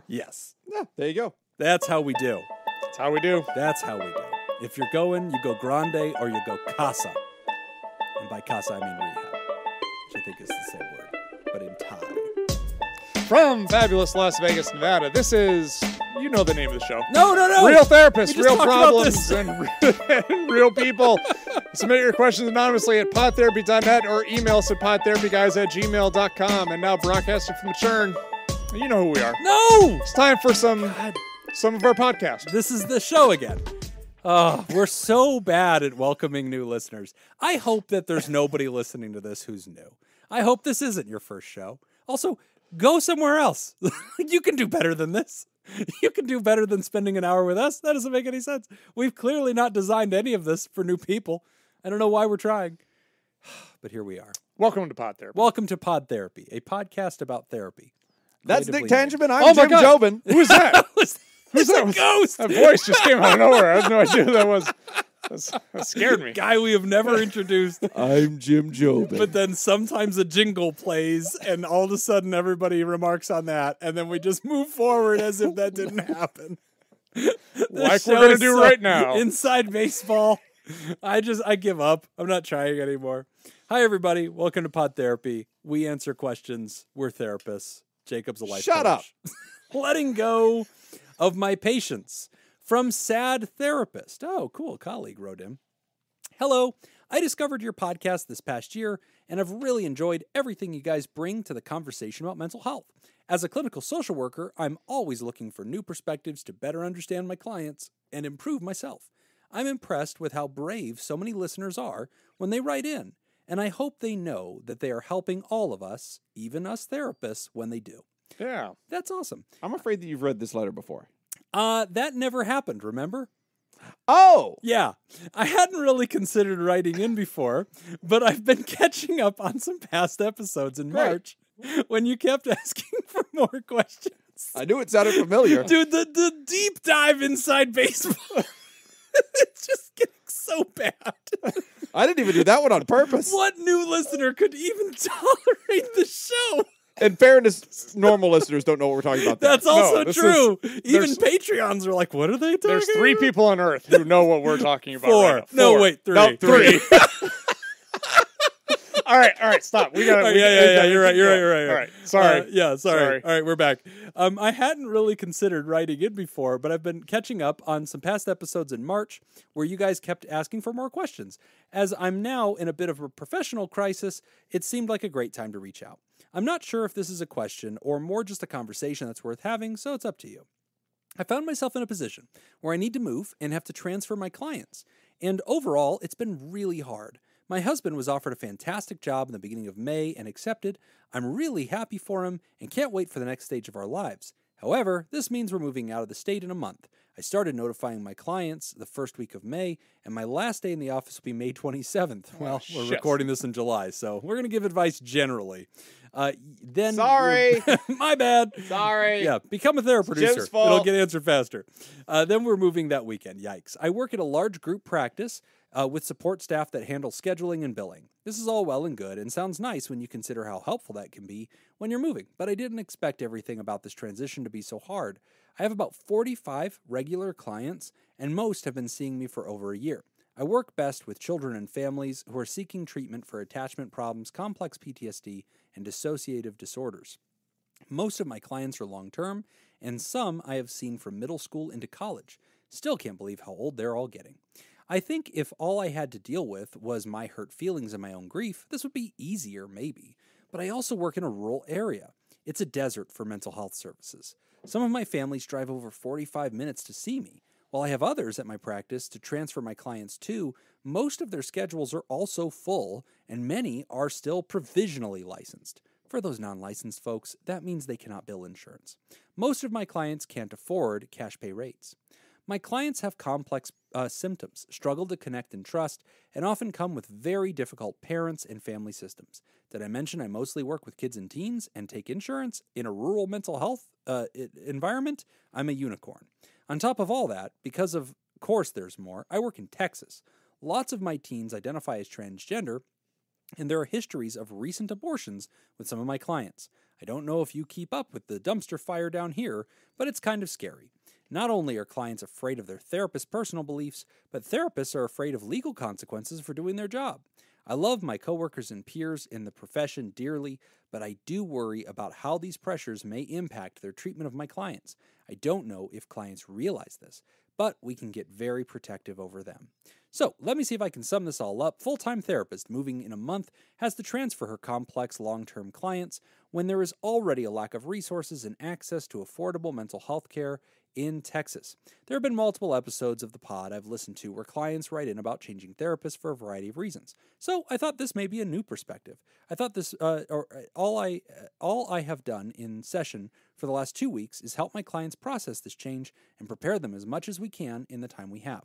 Yes. Yeah, there you go. That's how we do. That's how we do. That's how we do. If you're going, you go grande or you go casa. And by casa, I mean rehab, which I think is the same word, but in Thai. From fabulous Las Vegas, Nevada, this is, you know the name of the show. No. Real therapists, We just real talked about problems, this. and real people. Submit your questions anonymously at podtherapy.net or email us at podtherapyguys@gmail.com. And now broadcasting from the churn, you know who we are. No! It's time for some of our podcasts. This is the show again. Oh, we're so bad at welcoming new listeners. I hope that there's nobody listening to this who's new. I hope this isn't your first show. Also, go somewhere else. You can do better than this. You can do better than spending an hour with us. That doesn't make any sense. We've clearly not designed any of this for new people. I don't know why we're trying. But here we are. Welcome to Pod Therapy. Welcome to Pod Therapy, a podcast about therapy. That's Nick Creatively Tangeman. Oh I'm my Jim God. Jobin. Who's that? Who's that? a ghost? That voice just came out of nowhere. I had no idea who that was. That scared me. Guy we have never introduced. I'm Jim Jobin. But then sometimes a jingle plays, and all of a sudden everybody remarks on that, and then we just move forward as if that didn't happen. Like we're going to do right now. Inside baseball. I give up. I'm not trying anymore. Hi, everybody. Welcome to Pod Therapy. We answer questions. We're therapists. Jacob's a life coach. Shut up. Letting go of my patients. From Sad Therapist. Oh, cool. Colleague wrote in. Hello. I discovered your podcast this past year, and I've really enjoyed everything you guys bring to the conversation about mental health. As a clinical social worker, I'm always looking for new perspectives to better understand my clients and improve myself. I'm impressed with how brave so many listeners are when they write in, and I hope they know that they are helping all of us, even us therapists, when they do. Yeah. That's awesome. I'm afraid that you've read this letter before. That never happened, remember? Oh! Yeah. I hadn't really considered writing in before, but I've been catching up on some past episodes in Great. March when you kept asking for more questions. I knew it sounded familiar. Dude, the deep dive inside baseball. It's just getting so bad. I didn't even do that one on purpose. What new listener could even tolerate the show? In fairness, normal listeners don't know what we're talking about. That's also this true. Even there's- Patreons are like, what are they talking There's 3 about? people on Earth who know what we're talking about. 4. Right now. No, 4. wait, 3. No, 3. All right, stop. We got. Yeah. You're right. All right, sorry. Sorry. All right, we're back. I hadn't really considered writing in before, but I've been catching up on some past episodes in March where you guys kept asking for more questions. As I'm now in a bit of a professional crisis, it seemed like a great time to reach out. I'm not sure if this is a question or more just a conversation that's worth having, so it's up to you. I found myself in a position where I need to move and have to transfer my clients. And overall, it's been really hard. My husband was offered a fantastic job in the beginning of May and accepted. I'm really happy for him and can't wait for the next stage of our lives. However, this means we're moving out of the state in a month. I started notifying my clients the first week of May, and my last day in the office will be May 27th. Well, we're shit. recording this in July, so we're going to give advice generally. Then Sorry. My bad. Sorry. Yeah, become a therapist Jim's producer. fault. It'll get answered faster. Then we're moving that weekend. Yikes. I work at a large group practice with support staff that handle scheduling and billing. This is all well and good and sounds nice when you consider how helpful that can be when you're moving, but I didn't expect everything about this transition to be so hard. I have about 45 regular clients, and most have been seeing me for over a year. I work best with children and families who are seeking treatment for attachment problems, complex PTSD, and dissociative disorders. Most of my clients are long-term, and some I have seen from middle school into college. Still can't believe how old they're all getting. I think if all I had to deal with was my hurt feelings and my own grief, this would be easier, maybe. But I also work in a rural area. It's a desert for mental health services. Some of my families drive over 45 minutes to see me. While I have others at my practice to transfer my clients to, most of their schedules are also full, and many are still provisionally licensed. For those non-licensed folks, that means they cannot bill insurance. Most of my clients can't afford cash pay rates. My clients have complex symptoms, struggle to connect and trust, and often come with very difficult parents and family systems. Did I mention I mostly work with kids and teens and take insurance in a rural mental health environment? I'm a unicorn. On top of all that, because of course there's more, I work in Texas. Lots of my teens identify as transgender, and there are histories of recent abortions with some of my clients. I don't know if you keep up with the dumpster fire down here, but it's kind of scary. Not only are clients afraid of their therapist's personal beliefs, but therapists are afraid of legal consequences for doing their job. I love my coworkers and peers in the profession dearly, but I do worry about how these pressures may impact their treatment of my clients. I don't know if clients realize this, but we can get very protective over them. So, let me see if I can sum this all up. Full-time therapist moving in a month has to transfer her complex long-term clients when there is already a lack of resources and access to affordable mental health care in Texas. There have been multiple episodes of the pod I've listened to where clients write in about changing therapists for a variety of reasons. So I thought this may be a new perspective. I thought this, all I have done in session for the last 2 weeks is help my clients process this change and prepare them as much as we can in the time we have.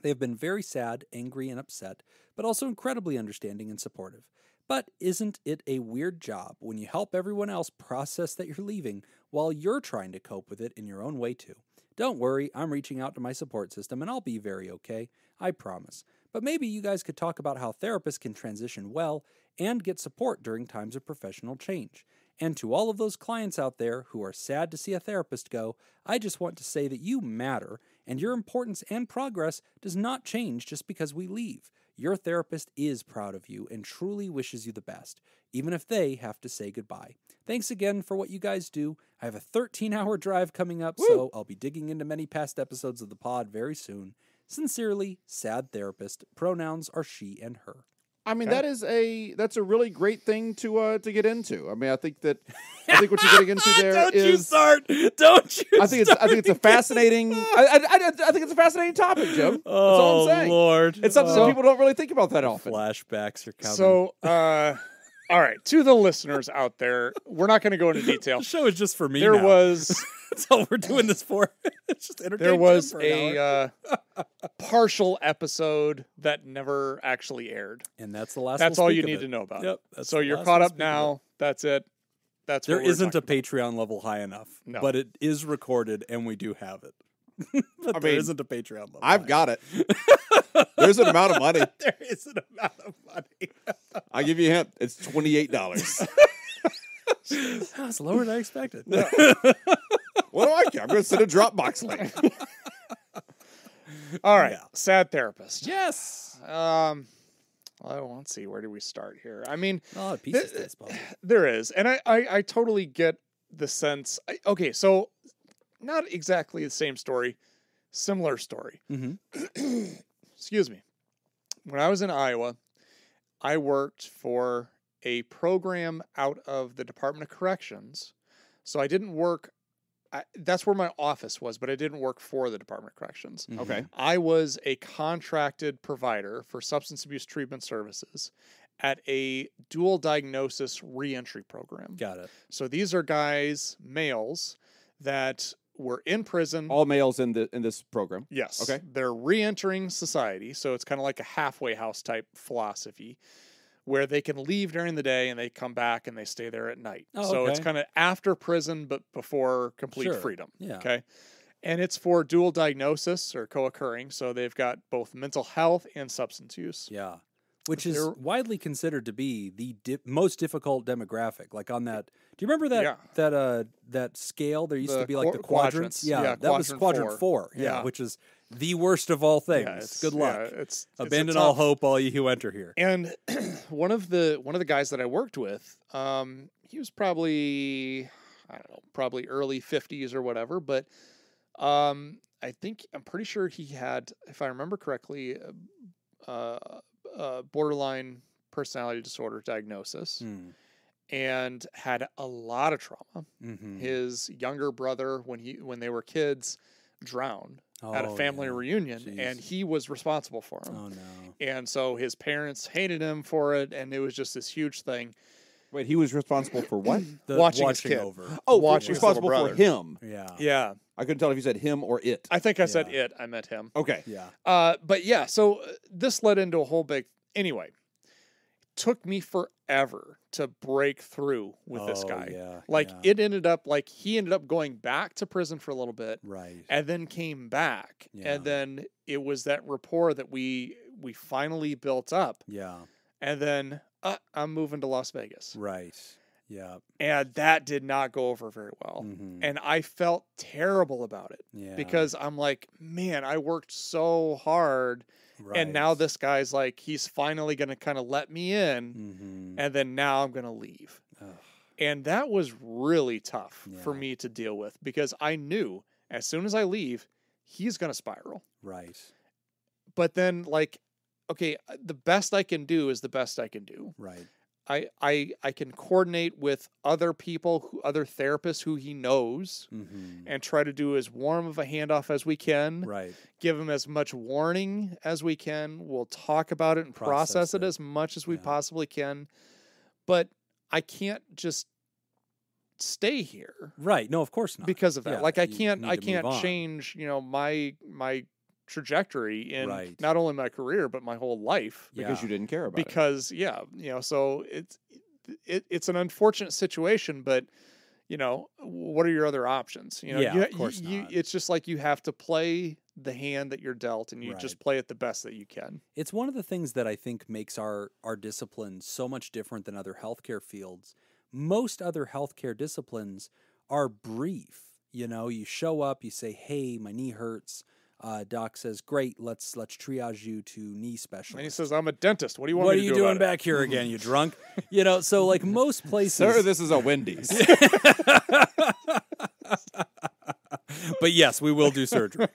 They have been very sad, angry, and upset, but also incredibly understanding and supportive. But isn't it a weird job when you help everyone else process that you're leaving while you're trying to cope with it in your own way too? Don't worry, I'm reaching out to my support system and I'll be very okay, I promise. But maybe you guys could talk about how therapists can transition well and get support during times of professional change. And to all of those clients out there who are sad to see a therapist go, I just want to say that you matter and your importance and progress does not change just because we leave. Your therapist is proud of you and truly wishes you the best, even if they have to say goodbye. Thanks again for what you guys do. I have a 13-hour drive coming up, so I'll be digging into many past episodes of the pod very soon. Sincerely, sad therapist. Pronouns are she and her. I mean, Okay. that's a really great thing to get into. I mean, I think what you're getting into there Don't is. you start! Don't you? I think it's a fascinating. I think it's a fascinating topic, Jim. That's all I'm saying. Lord! It's something that people don't really think about that often. Flashbacks are coming. So, all right, to the listeners out there, we're not going to go into detail. the show is just for me. There now. was That's all we're doing this for. It's just entertaining. there was Jim for an hour. a partial episode that never actually aired. And that's the last. That's we'll all speak you of need it. to know about. Yep. that's So the you're last caught we'll up speak of now. it. That's it. That's There what we're isn't a talking Patreon level high enough, No. but it is recorded and we do have it. But I there mean, isn't a Patreon level. I've high got it. There's an amount of money. There is an amount of money. I give you a hint. It's $28. That's lower than I expected. What do I care? I'm going to send a Dropbox link. All right, Yeah. sad therapist. Yes. Well, let's see. Where do we start here? I mean, A lot of pieces to this puzzle. there is, and I totally get the sense. Okay, so not exactly the same story, similar story. Mm-hmm. Excuse me. When I was in Iowa, I worked for a program out of the Department of Corrections. So I didn't work. That's where my office was, but I didn't work for the Department of Corrections. Mm-hmm. Okay. I was a contracted provider for substance abuse treatment services at a dual diagnosis reentry program. Got it. So these are guys, males, that were in prison. All males in this program. Yes. Okay. They're reentering society. So it's kind of like a halfway house type philosophy where they can leave during the day and they come back and they stay there at night. Oh, so it's okay. kind of after prison, but before complete Sure. freedom. Yeah. Okay. And it's for dual diagnosis or co-occurring. So they've got both mental health and substance use. Yeah. Which is They're- widely considered to be the most difficult demographic. Like on that, do you remember that Yeah. that scale? There used The to be like the quadrants. quadrants. Yeah, Yeah, that was quadrant quadrant 4. Yeah, Yeah. which is the worst of all things. Yeah, it's- Good luck. yeah, it's Abandon a all tough- hope, all you who enter here. And one of the guys that I worked with, he was probably, I don't know, probably early 50s or whatever, but I'm pretty sure he had, if I remember correctly, borderline personality disorder diagnosis and had a lot of trauma. Mm-hmm. His younger brother, when they were kids, drowned at a family reunion, and he was responsible for him. Oh no! And so his parents hated him for it, and it was just this huge thing. Wait, he was responsible for what? Watching his kid. over. Oh, Watching his little responsible for brother. him. Yeah. Yeah, I couldn't tell if you said him or it. I think I said Yeah. it. I meant him. Okay. Yeah. But yeah, so this led into a whole big. Anyway, took me forever to break through with this Oh, guy. Yeah. Like yeah. it ended up like he ended up going back to prison for a little bit, Right. and then came back, Yeah. and then it was that rapport that we finally built up. Yeah. And then I'm moving to Las Vegas. Right. Yeah. And that did not go over very well. Mhm. And I felt terrible about it Yeah. because I'm like, man, I worked so hard. Right. And now this guy's like, he's finally going to kind of let me in. Mhm. And then now I'm going to leave. Ugh. And that was really tough for Yeah. me to deal with because I knew as soon as I leave, he's going to spiral. Right. But then, like, okay, the best I can do is the best I can do. Right. I can coordinate with other people, other therapists who he knows, Mhm. and try to do as warm of a handoff as we can. Right. Give him as much warning as we can. We'll talk about it and process it as much as we Yeah. possibly can. But I can't just stay here Right. No, of course not. because of that. Yeah, Like I you can't need to move on. change, my trajectory in Right. not only my career but my whole life. Because you didn't care about it. Because so it's an unfortunate situation, but what are your other options? Yeah, of course not. It's just like you have to play the hand that you're dealt, and you Right. just play it the best that you can. It's one of the things that I think makes our discipline so much different than other healthcare fields. Most other healthcare disciplines are brief. You show up, you say, "Hey, my knee hurts." Doc says, "Great, let's triage you to knee specialist." And he says, "I'm a dentist. What do you want "What me are to you do doing about back here again, you drunk?" So like most places, Sir, this is a Wendy's. But yes, we will do surgery.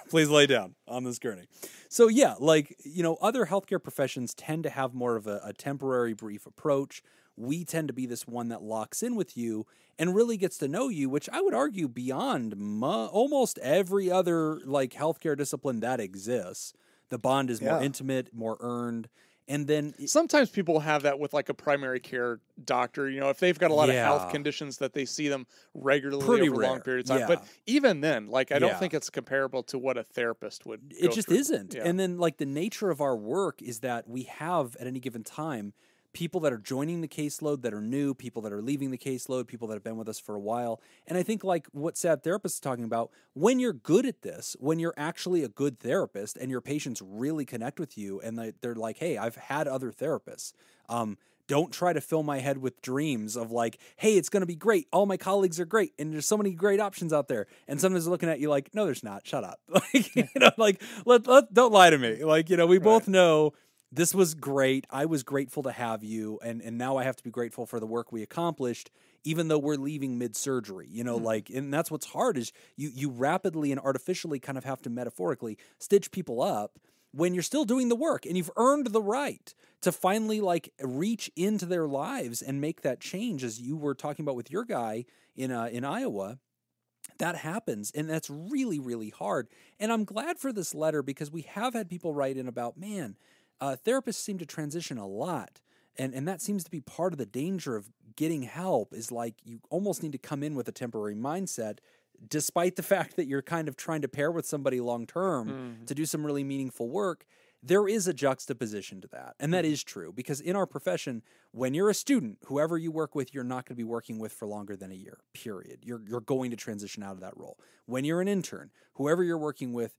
Please lay down on this gurney. So yeah, other healthcare professions tend to have more of a temporary brief approach. We tend to be this one that locks in with you and really gets to know you, which I would argue beyond almost every other healthcare discipline that exists. The bond is more Yeah. intimate, more earned. And then Sometimes people have that with like a primary care doctor, if they've got a lot of Yeah. health conditions that they see them regularly Pretty over a long rare. period of time. Yeah. But even then, I Yeah. don't think it's comparable to what a therapist would it go just through. isn't. Yeah. And then the nature of our work is that we have at any given time people that are joining the caseload that are new, people that are leaving the caseload, people that have been with us for a while. And I think what Sad Therapist is talking about, when you're good at this, when you're actually a good therapist and your patients really connect with you and they're like, "Hey, I've had other therapists. Don't try to fill my head with dreams of hey, it's going to be great. All my colleagues are great. And there's so many great options out there." And sometimes they're looking at you like, "No, there's not. Shut up." Don't lie to me. We both know this was great. I was grateful to have you. And now I have to be grateful for the work we accomplished, even though we're leaving mid-surgery, and that's what's hard is you rapidly and artificially kind of have to metaphorically stitch people up when you're still doing the work and you've earned the right to finally reach into their lives and make that change, as you were talking about with your guy in Iowa. That happens, and that's really, really hard. And I'm glad for this letter because we have had people write in about, man, therapists seem to transition a lot. And that seems to be part of the danger of getting help is you almost need to come in with a temporary mindset, despite the fact that you're kind of trying to pair with somebody long-term to do some really meaningful work. There is a juxtaposition to that. And that is true because in our profession, when you're a student, whoever you work with, you're not going to be working with for longer than a year, period. You're going to transition out of that role. When you're an intern, whoever you're working with,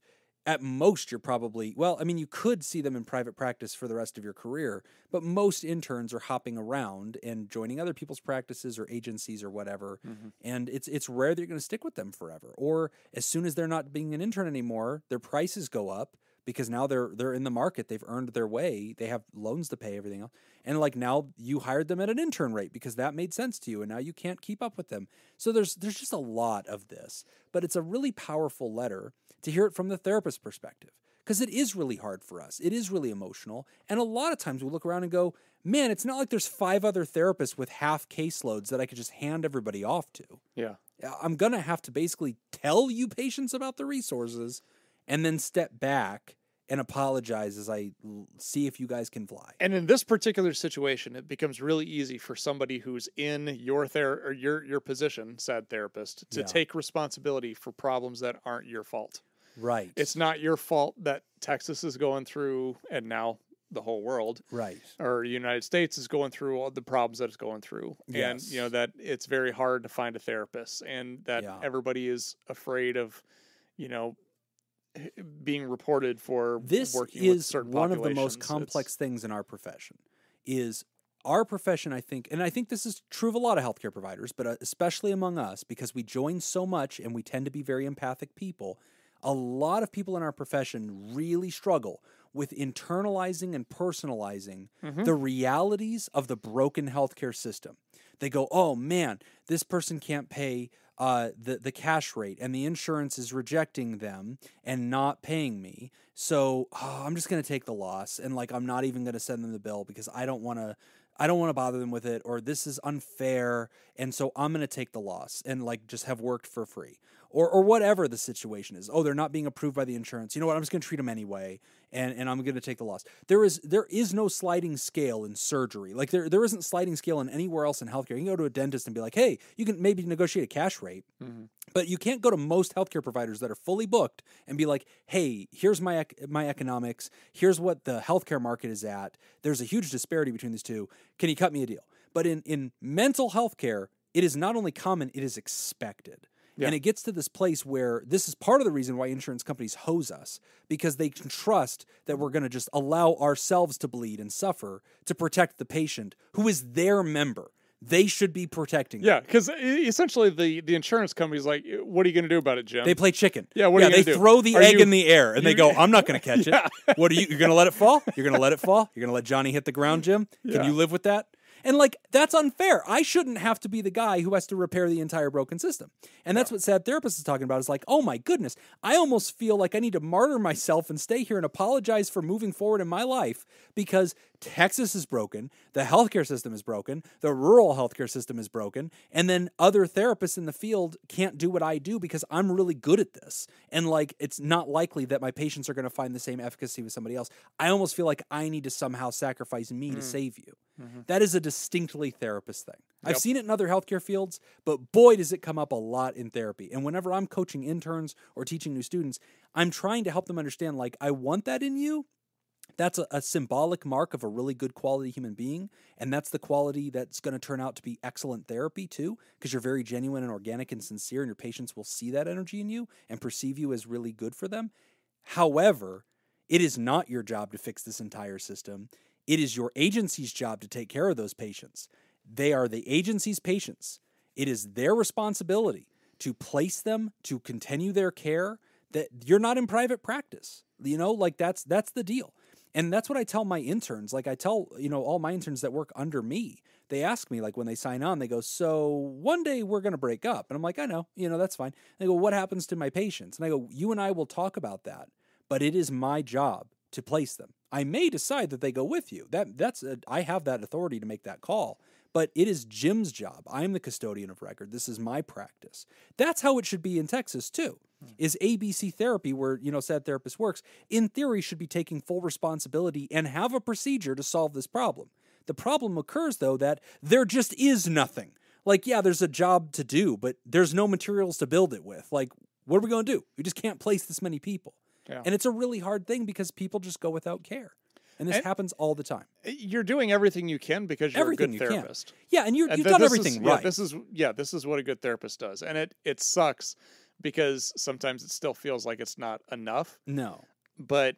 at most, you're probably, you could see them in private practice for the rest of your career, but most interns are hopping around and joining other people's practices or agencies or whatever. Mm-hmm. And it's rare that you're going to stick with them forever. Or as soon as they're not being an intern anymore, their prices go up because now they're in the market. They've earned their way. They have loans to pay, everything else. And now you hired them at an intern rate because that made sense to you. And now you can't keep up with them. So there's just a lot of this, but it's a really powerful letter to hear it from the therapist perspective, because it is really hard for us. It is really emotional. And a lot of times we look around and go, man, it's not like there's 5 other therapists with half caseloads that I could just hand everybody off to. Yeah. I'm going to have to basically tell you patients about the resources and then step back and apologize as I see if you guys can fly. And in this particular situation, it becomes really easy for somebody who's in your your position, sad therapist, to take responsibility for problems that aren't your fault. Right. It's not your fault that Texas is going through, and now the whole world, right, or the United States is going through all the problems that it's going through. Yes. And, that it's very hard to find a therapist, and that everybody is afraid of, being reported for this working is with certain one of the populations. most complex things in our profession is our profession, I think, and I think this is true of a lot of healthcare providers, but especially among us, because we join so much and we tend to be very empathic people, a lot of people in our profession really struggle with internalizing and personalizing the realities of the broken healthcare system. They go, oh man, this person can't pay the cash rate and the insurance is rejecting them and not paying me. So I'm just going to take the loss. And like, I'm not even going to send them the bill because I don't want to bother them with it, or this is unfair. And so I'm going to take the loss and like just have worked for free, or whatever the situation is. Oh, they're not being approved by the insurance. You know what? I'm just going to treat them anyway. And I'm going to take the loss. There is no sliding scale in surgery. Like there isn't sliding scale in anywhere else in healthcare. You can go to a dentist and be like, hey, you can maybe negotiate a cash rate, but you can't go to most healthcare providers that are fully booked and be like, hey, here's my economics. Here's what the healthcare market is at. There's a huge disparity between these two. Can you cut me a deal? But in mental health care, it is not only common, it is expected. Yeah. And it gets to this place where this is part of the reason why insurance companies hose us, because they can trust that we're going to just allow ourselves to bleed and suffer to protect the patient who is their member. They should be protecting them. Yeah, because essentially the insurance company's like, what are you going to do about it, Jim? They play chicken. Yeah, what are you going to do? They throw the egg in the air, and they go, I'm not going to catch it. What are you? You're going to let it fall? You're going to let it fall? You're going to let Johnny hit the ground, Jim? Can you live with that? And like, that's unfair. I shouldn't have to be the guy who has to repair the entire broken system. And that's what Sad Therapist is talking about, is like, oh my goodness, I almost feel like I need to martyr myself and stay here and apologize for moving forward in my life because Texas is broken, the healthcare system is broken, the rural healthcare system is broken, and then other therapists in the field can't do what I do because I'm really good at this. And like, it's not likely that my patients are going to find the same efficacy with somebody else. I almost feel like I need to somehow sacrifice me to save you. That is a distinctly therapist thing. I've seen it in other healthcare fields, but boy, does it come up a lot in therapy. And whenever I'm coaching interns or teaching new students, I'm trying to help them understand, like, I want that in you. That's a symbolic mark of a really good quality human being. And that's the quality that's going to turn out to be excellent therapy too, because you're very genuine and organic and sincere, and your patients will see that energy in you and perceive you as really good for them. However, it is not your job to fix this entire system. It is your agency's job to take care of those patients. They are the agency's patients. It is their responsibility to place them, to continue their care. That you're not in private practice. You know, like that's the deal. And that's what I tell my interns. Like I tell, all my interns that work under me, they ask me, like when they sign on, they go, so one day we're going to break up. And I'm like, I know, that's fine. And they go, what happens to my patients? And I go, you and I will talk about that, but it is my job to place them. I may decide that they go with you. I have that authority to make that call, but it is Jim's job. I'm the custodian of record. This is my practice. That's how it should be in Texas too. Is ABC therapy, where Sad Therapist works, in theory should be taking full responsibility and have a procedure to solve this problem. The problem occurs though that there just is nothing. Like, yeah, there's a job to do, but there's no materials to build it with. Like, what are we going to do? We just can't place this many people. Yeah. And it's a really hard thing because people just go without care. And this happens all the time. You're doing everything you can because you're a good therapist. Yeah, and you've done everything right. This is what a good therapist does. And it sucks because sometimes it still feels like it's not enough. No. But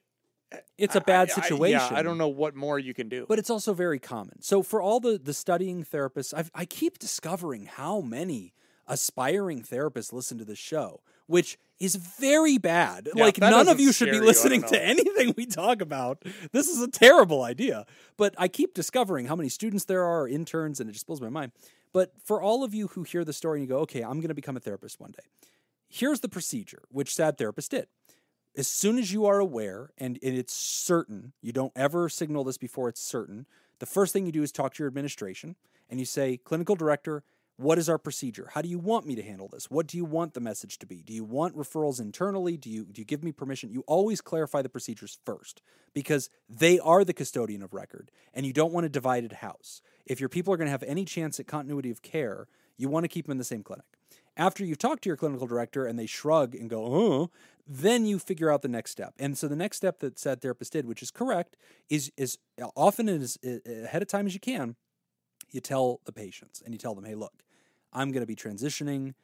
it's a bad situation. I don't know what more you can do. But it's also very common. So for all the studying therapists, I keep discovering how many aspiring therapists listen to this show, which is very bad. Yeah, like, none of you should be listening to anything we talk about. This is a terrible idea. But I keep discovering how many students there are, or interns, and it just blows my mind. But for all of you who hear the story and you go, okay, I'm going to become a therapist one day, here's the procedure, which Sad Therapist did. As soon as you are aware, and it's certain, you don't ever signal this before it's certain, the first thing you do is talk to your administration, and you say, clinical director, what is our procedure? How do you want me to handle this? What do you want the message to be? Do you want referrals internally? Do you give me permission? You always clarify the procedures first, because they are the custodian of record, and you don't want a divided house. If your people are going to have any chance at continuity of care, you want to keep them in the same clinic. After you've talked to your clinical director and they shrug and go, oh, then you figure out the next step. And so the next step that Sad Therapist did, which is correct, is often as ahead of time as you can, you tell the patients and you tell them, hey, look, I'm going to be transitioning.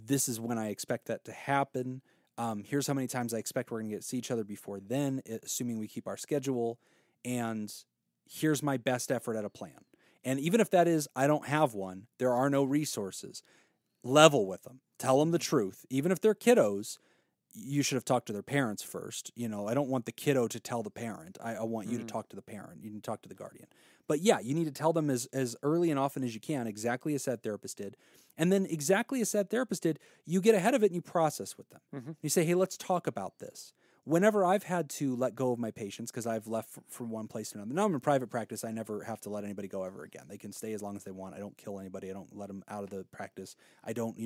This is when I expect that to happen. Here's how many times I expect we're going to see each other before then, assuming we keep our schedule. And here's my best effort at a plan. And even if that is, I don't have one, there are no resources, level with them. Tell them the truth. Even if they're kiddos, you should have talked to their parents first. You know, I don't want the kiddo to tell the parent. I want you to talk to the parent. You can talk to the guardian. But yeah, you need to tell them as early and often as you can, exactly as that therapist did. And then exactly as that therapist did, you get ahead of it and you process with them. You say, hey, let's talk about this. Whenever I've had to let go of my patients because I've left from one place to another. Now I'm in private practice. I never have to let anybody go ever again. They can stay as long as they want. I don't kill anybody. I don't let them out of the practice. I don't,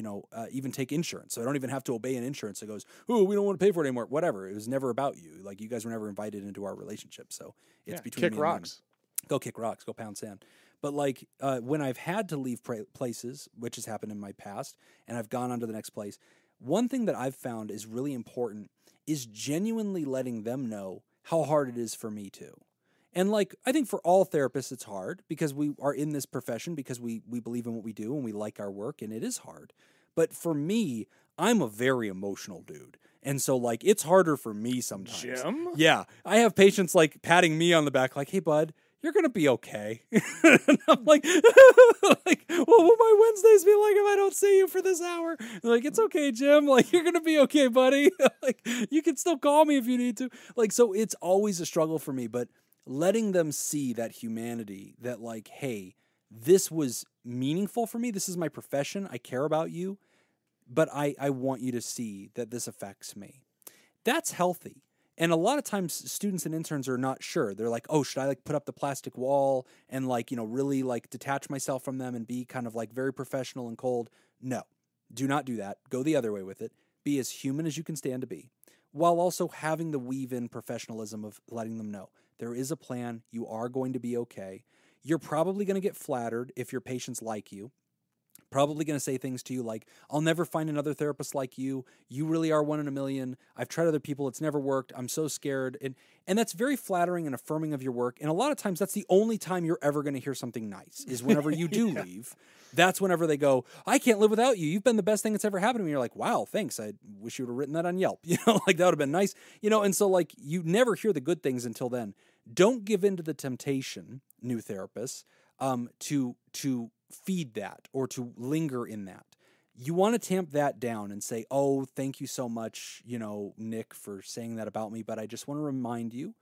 even take insurance. So I don't even have to obey an insurance that goes, oh, we don't want to pay for it anymore. Whatever. It was never about you. Like, you guys were never invited into our relationship. So it's between kick me rocks. And go kick rocks. Go pound sand. But like when I've had to leave places, which has happened in my past, and I've gone on to the next place, one thing that I've found is really important is genuinely letting them know how hard it is for me too. And like, I think for all therapists, it's hard because we are in this profession because we believe in what we do and we like our work, and it is hard. But for me, I'm a very emotional dude. And so like, it's harder for me sometimes. Jim? Yeah. I have patients like patting me on the back like, hey bud, you're going to be okay. And I'm like, like, what will my Wednesdays be like if I don't see you for this hour? Like, it's okay, Jim. Like, you're going to be okay, buddy. Like, you can still call me if you need to. Like, so it's always a struggle for me, but letting them see that humanity, that like, hey, this was meaningful for me. This is my profession. I care about you, but I want you to see that this affects me. That's healthy. And a lot of times students and interns are not sure. They're like, oh, should I like put up the plastic wall and like, really like detach myself from them and be kind of like very professional and cold? No, do not do that. Go the other way with it. Be as human as you can stand to be, while also having the weave in professionalism of letting them know there is a plan. You are going to be okay. You're probably going to get flattered if your patients like you. Probably going to say things to you like, I'll never find another therapist like you. You really are one in a million. I've tried other people. It's never worked. I'm so scared. And that's very flattering and affirming of your work. And a lot of times that's the only time you're ever going to hear something nice is whenever you do leave. That's whenever they go, I can't live without you. You've been the best thing that's ever happened to me. You're like, wow, thanks. I wish you would have written that on Yelp. Like that would have been nice. And so like you never hear the good things until then. Don't give in to the temptation, new therapists, to feed that or to linger in that. You want to tamp that down and say, oh, thank you so much, Nick, for saying that about me. But I just want to remind you,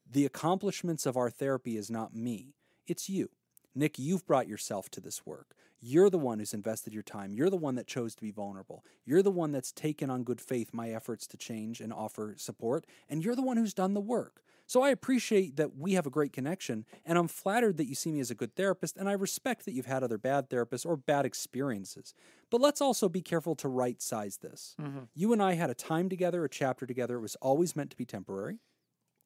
the accomplishments of our therapy is not me. It's you. Nick, you've brought yourself to this work. You're the one who's invested your time. You're the one that chose to be vulnerable. You're the one that's taken on good faith my efforts to change and offer support. And you're the one who's done the work. So I appreciate that we have a great connection, and I'm flattered that you see me as a good therapist, and I respect that you've had other bad therapists or bad experiences. But let's also be careful to right-size this. You and I had a time together, a chapter together. It was always meant to be temporary.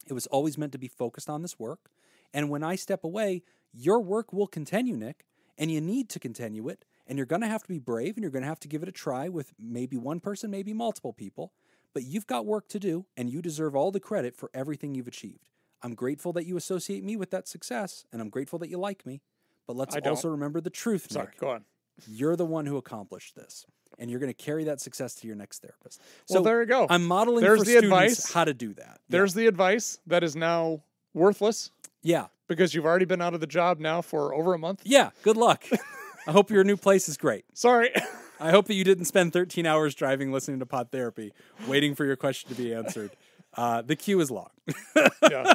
It was always meant to be focused on this work. And when I step away, your work will continue, Nick, and you need to continue it, and you're going to have to be brave, and you're going to have to give it a try with maybe one person, maybe multiple people. But you've got work to do, and you deserve all the credit for everything you've achieved. I'm grateful that you associate me with that success, and I'm grateful that you like me. But let's also remember the truth, Nick. Sorry, go on. You're the one who accomplished this, and you're going to carry that success to your next therapist. So well, there you go. I'm modeling for students how to do that. There's the advice that is now worthless. Yeah. Because you've already been out of the job now for over a month. Yeah, good luck. I hope your new place is great. Sorry. I hope that you didn't spend 13 hours driving listening to Pod Therapy, waiting for your question to be answered. The queue is long. Yeah.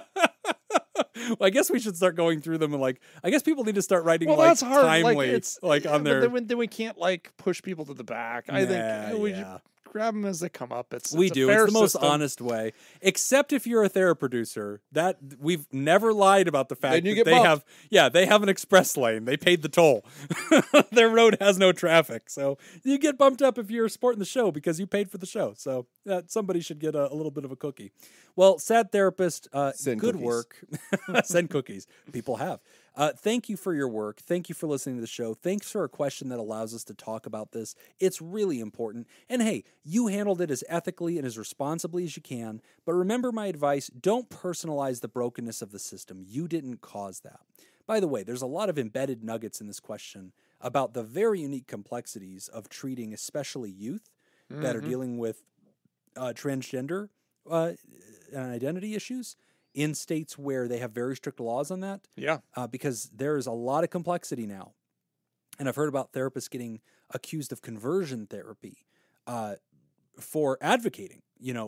Well, I guess we should start going through them and I guess people need to start writing that's hard. Timely, on their. But then we can't push people to the back. I think we grab them as they come up. It's the most honest way. Except if you're a theraproducer, that we've never lied about the fact that they have an express lane. They paid the toll. Their road has no traffic, so you get bumped up if you're supporting the show because you paid for the show. So somebody should get a little bit of a cookie. Well, sad therapist, Send good cookies. work. Send cookies. People have. Thank you for your work. Thank you for listening to the show. Thanks for a question that allows us to talk about this. It's really important. And hey, you handled it as ethically and as responsibly as you can. But remember my advice, don't personalize the brokenness of the system. You didn't cause that. By the way, there's a lot of embedded nuggets in this question about the very unique complexities of treating especially youth that are dealing with transgender and identity issues. in states where they have very strict laws on that. Yeah. Because there's a lot of complexity now. And I've heard about therapists getting accused of conversion therapy for advocating,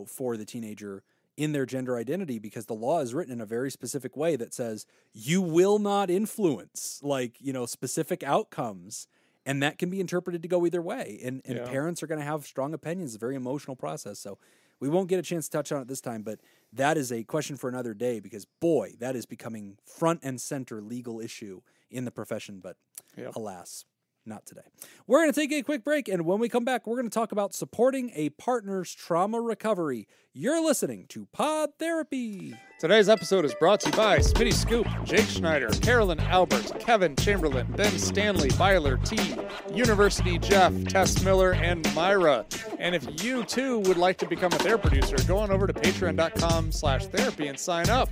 for the teenager in their gender identity, because the law is written in a very specific way that says you will not influence specific outcomes. And that can be interpreted to go either way. And parents are going to have strong opinions. It's a very emotional process. So we won't get a chance to touch on it this time, but that is a question for another day because, boy, that is becoming front and center legal issue in the profession. But alas, not today. We're going to take a quick break, and when we come back, we're going to talk about supporting a partner's trauma recovery. You're listening to Pod Therapy. Today's episode is brought to you by Smitty Scoop, Jake Schneider, Carolyn Albert, Kevin Chamberlain, Ben Stanley, Byler T, University Jeff, Tess Miller, and Myra. And if you too would like to become a therapy producer, go on over to patreon.com/therapy and sign up.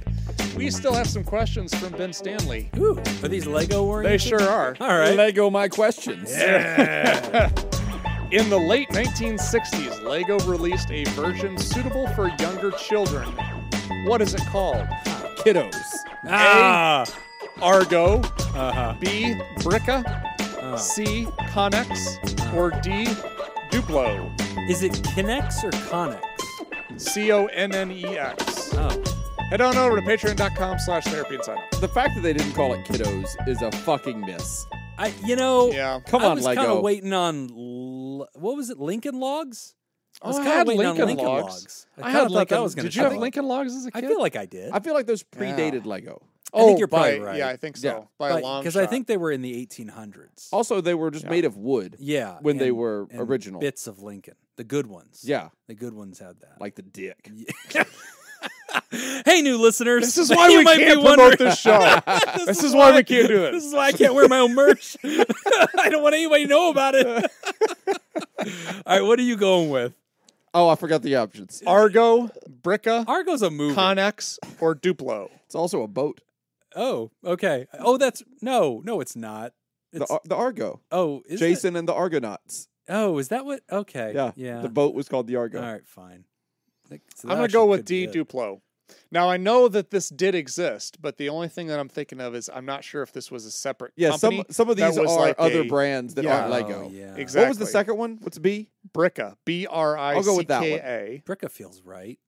We still have some questions from Ben Stanley. Ooh, are these Lego oriented? They sure are. All right. Lego my questions. Yeah. In the late 1960s, Lego released a version suitable for younger children. What is it called? Kiddos. A. Argo. B. Bricka. C. Connex. Or D. Duplo. Is it Connex or Connex? Connex. Oh. Head on over to patreon.com/therapy and sign up. The fact that they didn't call it kiddos is a fucking miss. Yeah. Come I on, was Lego. kind of waiting on, what was it, Lincoln Logs? I was I kinda had waiting on Lincoln Logs. I kind of thought that was going to Did you have Lincoln Logs as a I kid? feel like I did. I feel like those predated Lego. I think you're probably by, right. Yeah, I think so. Yeah. By a long Because shot. I think they were in the 1800s. Also, they were just made of wood. Yeah. When they and- were and original. Bits of Lincoln. The good ones. Yeah. The good ones had that. Like the dick. Hey, new listeners. This is why You we might can't be promote wondering- this show. This is why we can't do This this. is why I can't wear my own merch. I don't want anybody to know about it. All right, what are you going with? Oh, I forgot the options. Argo, Bricka, Argo's a movie. Connex, or Duplo. It's also a boat. Oh, okay. Oh, that's no, it's not. It's, The Argo. oh, is Jason and the Argonauts. It? Oh, is that what? Okay. Yeah. Yeah. The boat was called the Argo. All right, fine. So I'm that going to go actually with could be D, it. Duplo. Now, I know that this did exist, but the only thing that I'm thinking of is I'm not sure if this was a separate Yeah, company. some of that these was are like other a- brands that yeah. aren't Lego. Oh, yeah. Exactly. What was the second one? What's B? Bricka, B-R-I-C-K-A. I'll go with that Bricka feels right.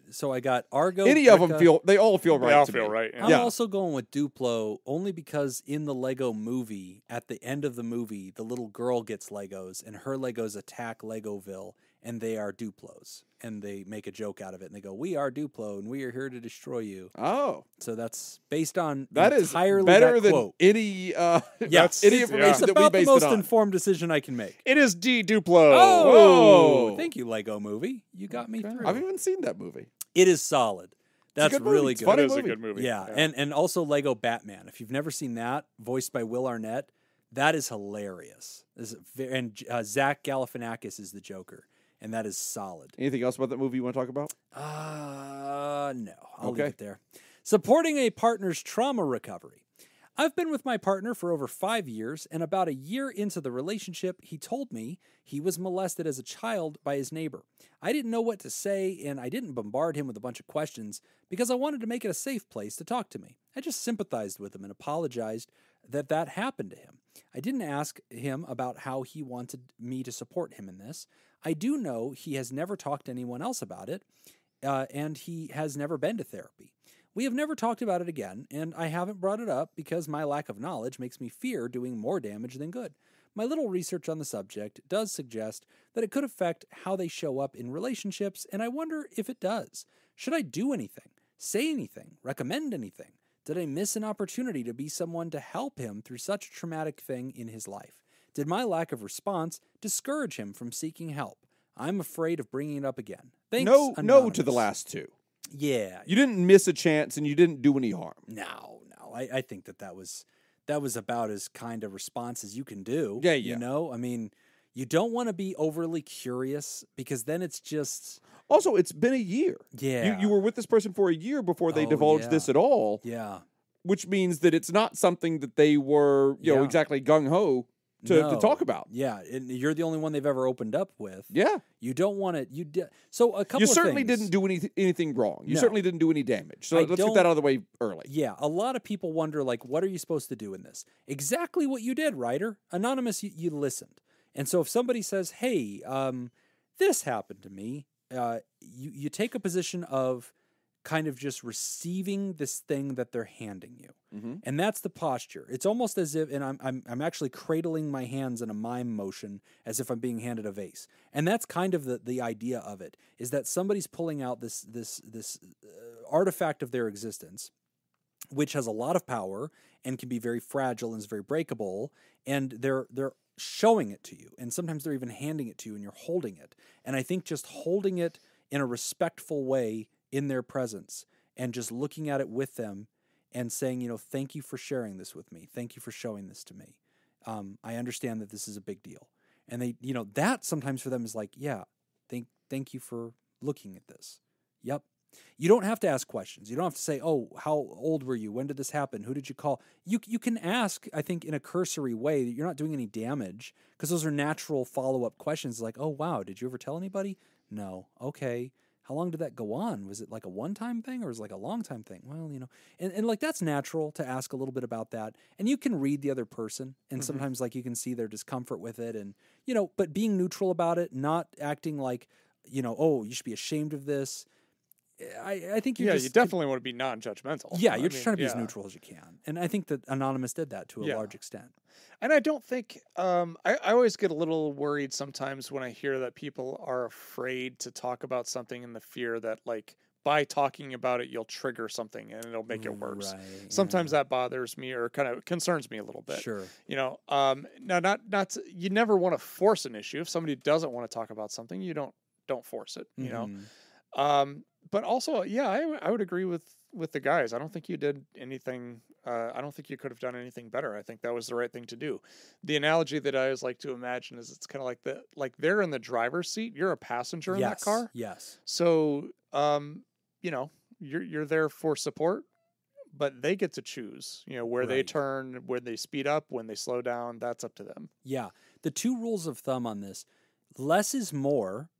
So I got Argo. Any of them Bricka. they all feel right They all to feel me. right. I'm Yeah. Yeah. also going with Duplo only because in the Lego movie, at the end of the movie, the little girl gets Legos and her Legos attack Legoville and they are Duplos. And they make a joke out of it and they go, "We are Duplo and we are here to destroy you." Oh, So that's based on that is entirely better that than quote. any Yes. any It's information that we about the based most it on. informed decision I can make. It is D, Duplo. Oh, Whoa. thank you, Lego movie. You got me through. I've even seen that movie. It is solid. That's good movie. really It's good. funny It is a movie. good movie. Yeah, and also Lego Batman. If you've never seen that, voiced by Will Arnett, that is hilarious. And Zach Galifianakis is the Joker, and that is solid. Anything else about that movie you want to talk about? No, I'll leave Okay. it there. Supporting a partner's trauma recovery. I've been with my partner for over 5 years, and about a year into the relationship, he told me he was molested as a child by his neighbor. I didn't know what to say, and I didn't bombard him with a bunch of questions because I wanted to make it a safe place to talk to me. I just sympathized with him and apologized that happened to him. I didn't ask him about how he wanted me to support him in this. I do know he has never talked to anyone else about it, and he has never been to therapy. We have never talked about it again, and I haven't brought it up because my lack of knowledge makes me fear doing more damage than good. My little research on the subject does suggest that it could affect how they show up in relationships, and I wonder if it does. Should I do anything? Say anything? Recommend anything? Did I miss an opportunity to be someone to help him through such a traumatic thing in his life? Did my lack of response discourage him from seeking help? I'm afraid of bringing it up again. Thanks, No to the Anonymous. last two. Yeah. You didn't miss a chance and you didn't do any harm. No. I think that was about as kind of response as you can do. Yeah. You know, I mean, you don't want to be overly curious because then it's just Also, it's been a year. yeah. You were with this person for a year before they Oh, divulged yeah. this at all, yeah. which means that it's not something that they were, Yeah. exactly gung-ho to talk about. Yeah, and you're the only one they've ever opened up with. Yeah. You don't want to. So a couple. You certainly of things. didn't do anything wrong. You No. certainly didn't do any damage. So let's get don't- that out of the way early. Yeah, a lot of people wonder, like, what are you supposed to do in this? Exactly what you did, writer. Anonymous, you listened. And so if somebody says, hey, this happened to me, you take a position of kind of just receiving this thing that they're handing you. Mm-hmm. And that's the posture. It's almost as if, and I'm actually cradling my hands in a mime motion as if I'm being handed a vase. And that's kind of the idea of it, is that somebody's pulling out this artifact of their existence, which has a lot of power and can be very fragile and is very breakable, and they're showing it to you. And sometimes they're even handing it to you and you're holding it. And I think just holding it in a respectful way in their presence and just looking at it with them and saying, thank you for sharing this with me. Thank you for showing this to me. I understand that this is a big deal. And they, that sometimes for them is like, yeah, thank you for looking at this. Yep. You don't have to ask questions. You don't have to say, oh, how old were you? When did this happen? Who did you call? You can ask, I think, in a cursory way that you're not doing any damage, because those are natural follow-up questions like, oh, wow, did you ever tell anybody? No. Okay. How long did that go on? Was it like a one-time thing or was it like a long-time thing? Well, and like that's natural to ask a little bit about that. And you can read the other person, and sometimes like you can see their discomfort with it, and but being neutral about it, not acting like, oh, you should be ashamed of this. I think you definitely want to be non-judgmental. Yeah, you're just trying to be as neutral as you can. And I think that Anonymous did that to a large extent. And I don't think, I always get a little worried sometimes when I hear that people are afraid to talk about something in the fear that, like, by talking about it, you'll trigger something and it'll make it worse. Right, Sometimes that bothers me or kind of concerns me a little bit. Sure. Now, you never want to force an issue. If somebody doesn't want to talk about something, you don't force it, But also, I would agree with the guys. I don't think you did anything. I don't think you could have done anything better. I think that was the right thing to do. The analogy that I always like to imagine is it's kind of like they're in the driver's seat. You're a passenger in that car. Yes. So, you're there for support, but they get to choose. Where they turn, where they speed up, when they slow down. That's up to them. Yeah. The two rules of thumb on this: less is more.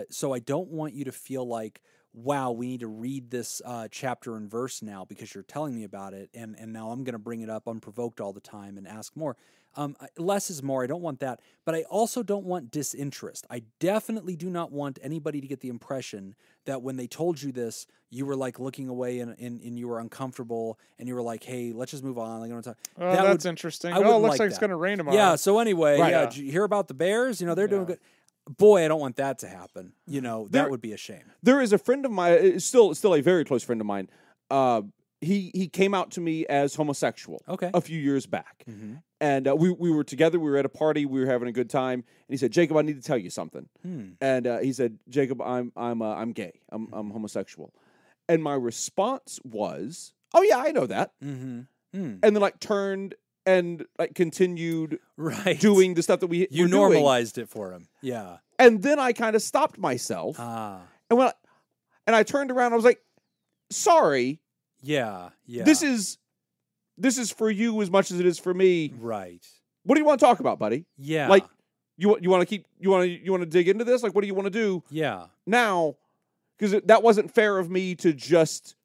So I don't want you to feel like, wow, we need to read this chapter and verse now because you're telling me about it, and now I'm going to bring it up unprovoked all the time and ask more. Less is more. I don't want that. But I also don't want disinterest. I definitely do not want anybody to get the impression that when they told you this, you were like looking away and you were uncomfortable and you were like, hey, let's just move on. Like, I don't talk. Oh, that's interesting. It looks like it's going to rain tomorrow. Yeah, so anyway, did you hear about the Bears? They're doing good. Boy, I don't want that to happen. That would be a shame. There is a friend of mine, still a very close friend of mine. He came out to me as homosexual a few years back. Mm-hmm. And we were together. We were at a party. We were having a good time. And he said, "Jacob, I need to tell you something." And he said, "Jacob, I'm gay. I'm homosexual." And my response was, "Oh yeah, I know that." Mm-hmm. And then turned and continued doing the stuff that you normalized it for him. Yeah. And then I kind of stopped myself. And I turned around and I was like, "Sorry. Yeah. This is for you as much as it is for me." Right. What do you want to talk about, buddy? Yeah. You want to dig into this? What do you want to do? Yeah. Now, because that wasn't fair of me to just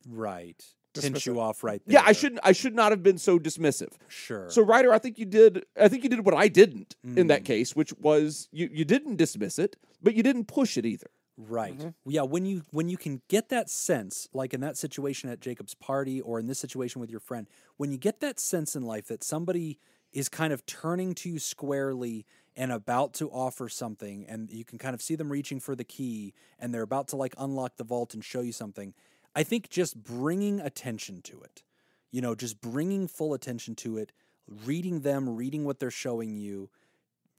pinch you off right there. Yeah, I should not have been so dismissive. Sure. So, Ryder, I think you did what I didn't in that case, which was you didn't dismiss it, but you didn't push it either. Right. Mm-hmm. Yeah, when you can get that sense, like in that situation at Jacob's party or in this situation with your friend, when you get that sense in life that somebody is kind of turning to you squarely and about to offer something, and you can kind of see them reaching for the key and they're about to unlock the vault and show you something, I think just bringing attention to it, just bringing full attention to it, reading what they're showing you,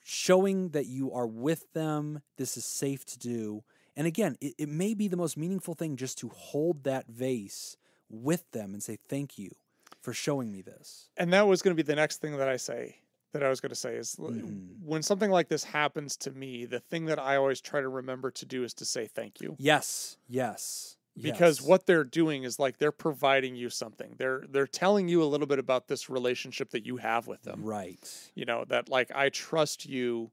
showing that you are with them, this is safe to do. And again, it may be the most meaningful thing just to hold that vase with them and say, thank you for showing me this. And that was going to be the next thing that I was going to say is when something like this happens to me, the thing that I always try to remember to do is to say thank you. Yes. because Yes. what they're doing is like they're providing you something. They're telling you a little bit about this relationship that you have with them. Right. You know, that like I trust you,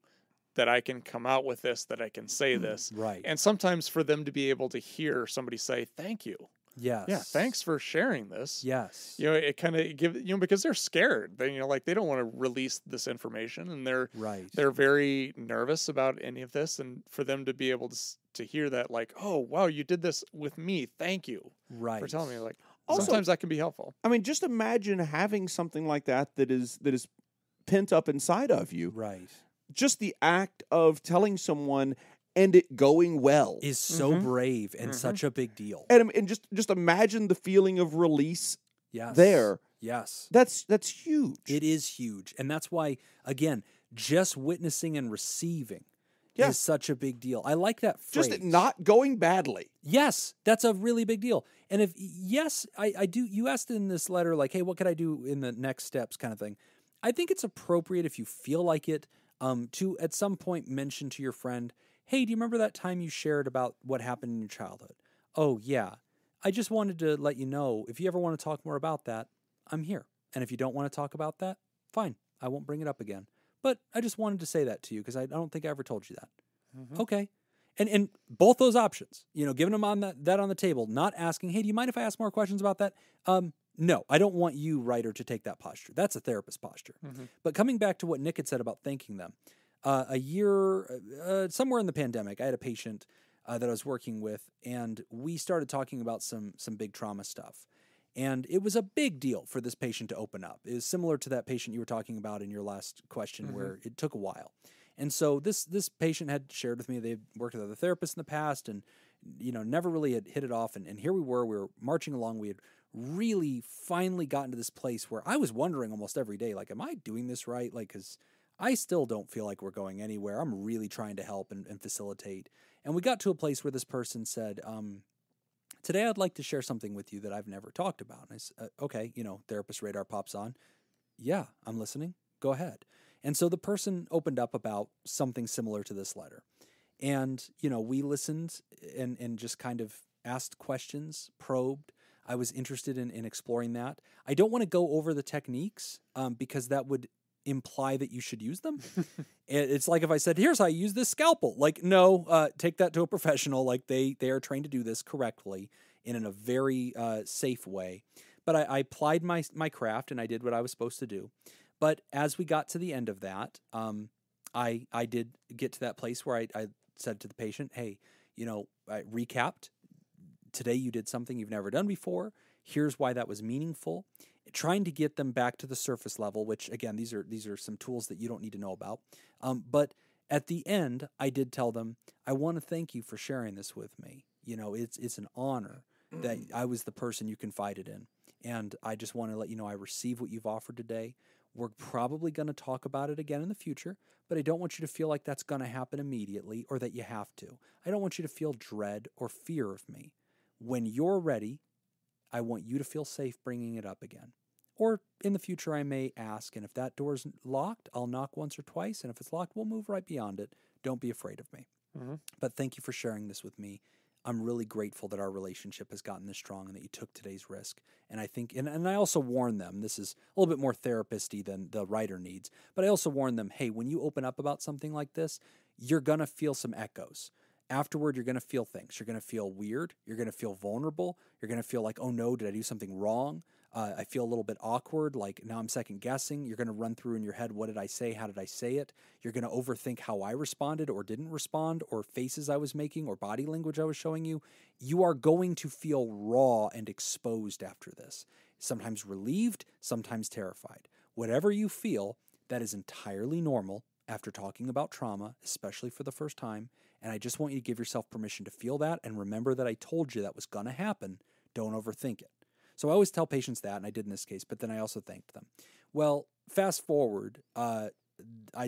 that I can come out with this, that I can say this. Right. And sometimes for them to be able to hear somebody say thank you. Yes. Yeah, thanks for sharing this. Yes. You know, it kind of give, you know, because they're scared. They, you know, like they don't want to release this information, and Right. they're very nervous about any of this. And for them to be able to hear that, like, oh wow, you did this with me. Thank you Right. for telling me. Like Also- sometimes that can be helpful. I mean, just imagine having something like that is pent up inside of you. Right. Just the act of telling someone and it going well. Is so brave and such a big deal. And just imagine the feeling of release Yes. there. Yes. That's huge. It is huge. And that's why, again, just witnessing and receiving Yeah. is such a big deal. I like that phrase. Just it not going badly. Yes, that's a really big deal. And if, yes, I do, you asked in this letter, like, hey, what could I do in the next steps kind of thing. I think it's appropriate if you feel like it, to at some point mention to your friend, hey, do you remember that time you shared about what happened in your childhood? Oh, yeah. I just wanted to let you know, if you ever want to talk more about that, I'm here. And if you don't want to talk about that, fine. I won't bring it up again. But I just wanted to say that to you because I don't think I ever told you that. Okay. And both those options, you know, giving them on that on the table, not asking, hey, do you mind if I ask more questions about that? No, I don't want you, writer, to take that posture. That's a therapist posture. But coming back to what Nick had said about thanking them, a year, somewhere in the pandemic, I had a patient that I was working with, and we started talking about some big trauma stuff. And it was a big deal for this patient to open up. It was similar to that patient you were talking about in your last question, where it took a while. And so this patient had shared with me they'd worked with other therapists in the past, and you know never really had hit it off. And here we were marching along. We had really finally gotten to this place where I was wondering almost every day, like, am I doing this right? Like, because I still don't feel like we're going anywhere. I'm really trying to help and facilitate. And we got to a place where this person said, today I'd like to share something with you that I've never talked about. And I said, okay, you know, therapist radar pops on. Yeah, I'm listening. Go ahead. And so the person opened up about something similar to this letter. And, you know, we listened and just kind of asked questions, probed. I was interested in exploring that. I don't want to go over the techniques because that would imply that you should use them. It's like if I said, here's how you use this scalpel. Like, no, take that to a professional. Like they are trained to do this correctly and in a very safe way. But I applied my craft and I did what I was supposed to do. But as we got to the end of that, I did get to that place where I said to the patient, hey, you know, I recapped. Today you did something you've never done before. Here's why that was meaningful. Trying to get them back to the surface level, which again, these are some tools that you don't need to know about. But at the end, I did tell them, I want to thank you for sharing this with me. You know, it's an honor that I was the person you confided in. And I just want to let you know I receive what you've offered today. We're probably going to talk about it again in the future, but I don't want you to feel like that's going to happen immediately or that you have to. I don't want you to feel dread or fear of me. When you're ready, I want you to feel safe bringing it up again. Or in the future, I may ask, and if that door's locked, I'll knock once or twice, and if it's locked, we'll move right beyond it. Don't be afraid of me. But thank you for sharing this with me. I'm really grateful that our relationship has gotten this strong and that you took today's risk. And I think, and I also warn them, this is a little bit more therapist-y than the writer needs, but I also warn them, hey, when you open up about something like this, you're going to feel some echoes. Afterward, you're going to feel things. You're going to feel weird. You're going to feel vulnerable. You're going to feel like, oh no, did I do something wrong? I feel a little bit awkward, like now I'm second guessing. You're going to run through in your head, what did I say? How did I say it? You're going to overthink how I responded or didn't respond, or faces I was making, or body language I was showing you. You are going to feel raw and exposed after this. Sometimes relieved, sometimes terrified. Whatever you feel, that is entirely normal after talking about trauma, especially for the first time. And I just want you to give yourself permission to feel that and remember that I told you that was going to happen. Don't overthink it. So I always tell patients that, and I did in this case, but then I also thanked them. Well, fast forward, I